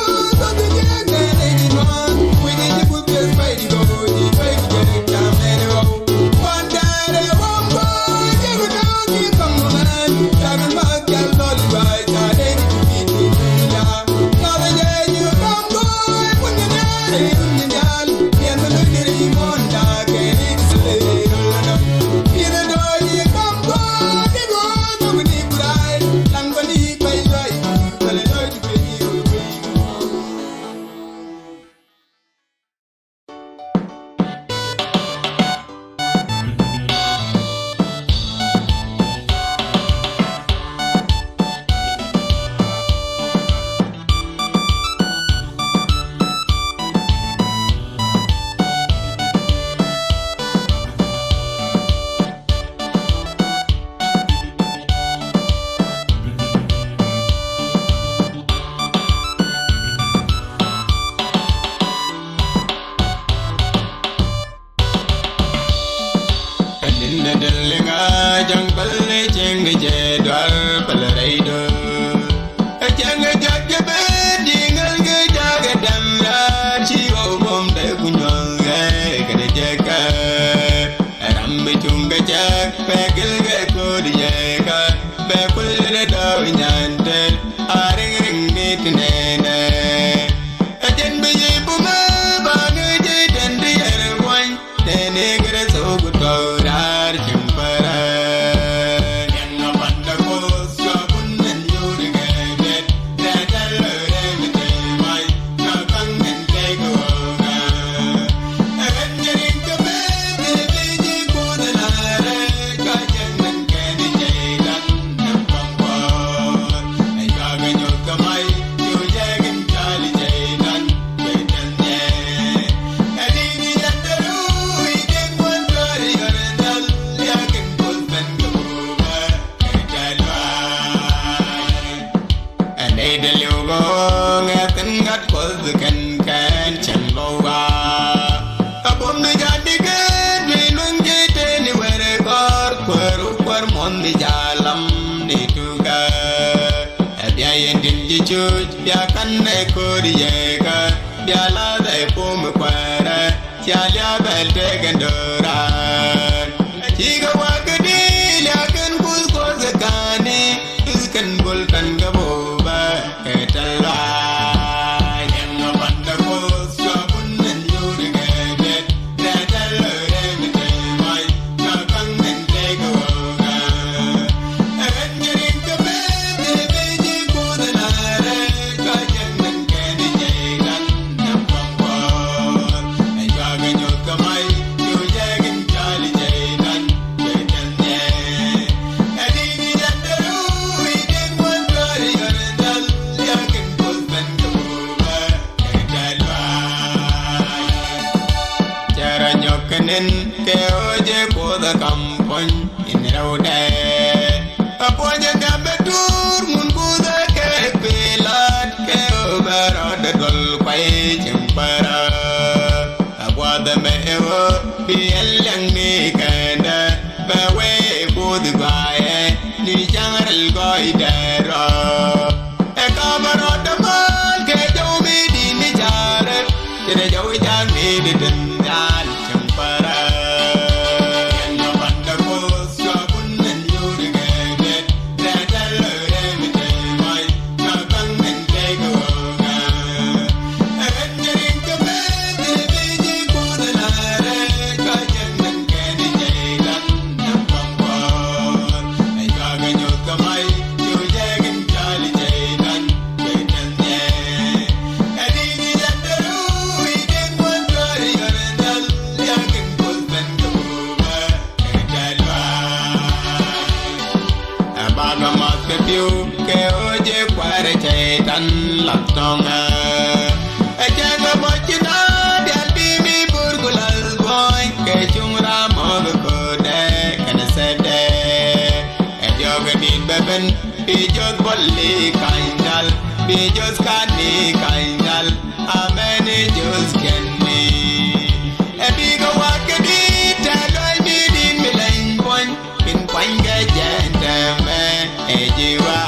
tan lật non a cha ngơ bó chi na Bijos bolle kainal, bijos kane kainal, amene jos kenni. Ebiga wakedi taloi midin milain point, bin panga jenteme ejiwa.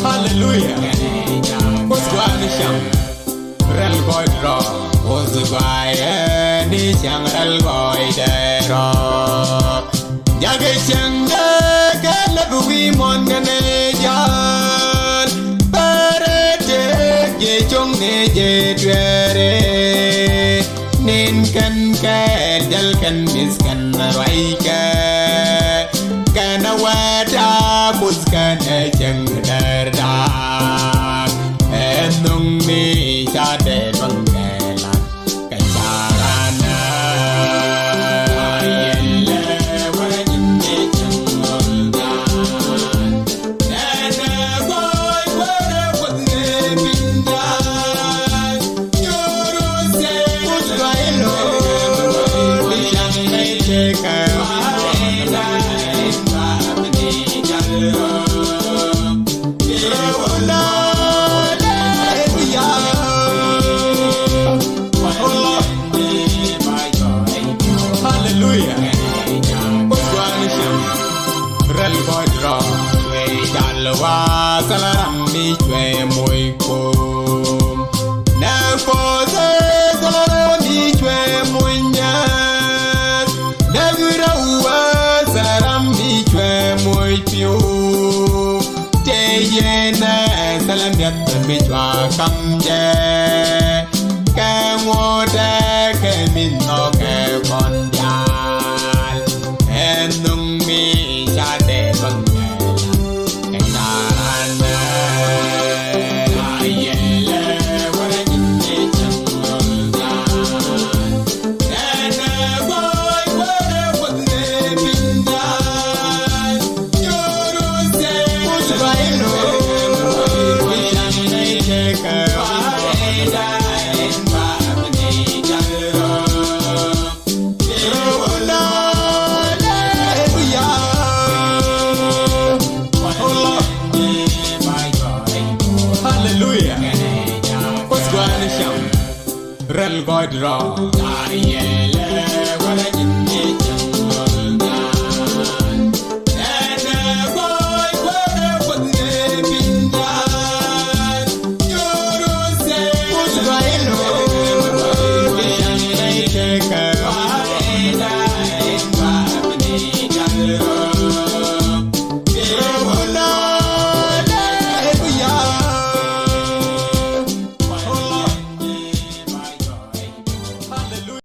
Hallelujah. What's going on? Rel boy draw. What's the guy? Ni chang rel boy dero. Jage chang ke lagu mon gane jan. Parete ye chong ne ye twere. Nin kan ke jal kan bis kan rai ke. Kana wada bus kan chang darda. Enung mi chade bangela kacharana yelle wajinne changolda nana boy wada wadne binda yoro se mutwailo bishanne cheka Salaram mi chwe muy kum na pose salaram mi chwe muy nyas na gura uwa salaram mi chwe muy piu te yena salam yat mi chwa kamje ke ngoda ke min no ke konjal enung mi chade bang Rel God raw ayele wala jinni changoldan nana boy wala wadne bindan yoro se mutwai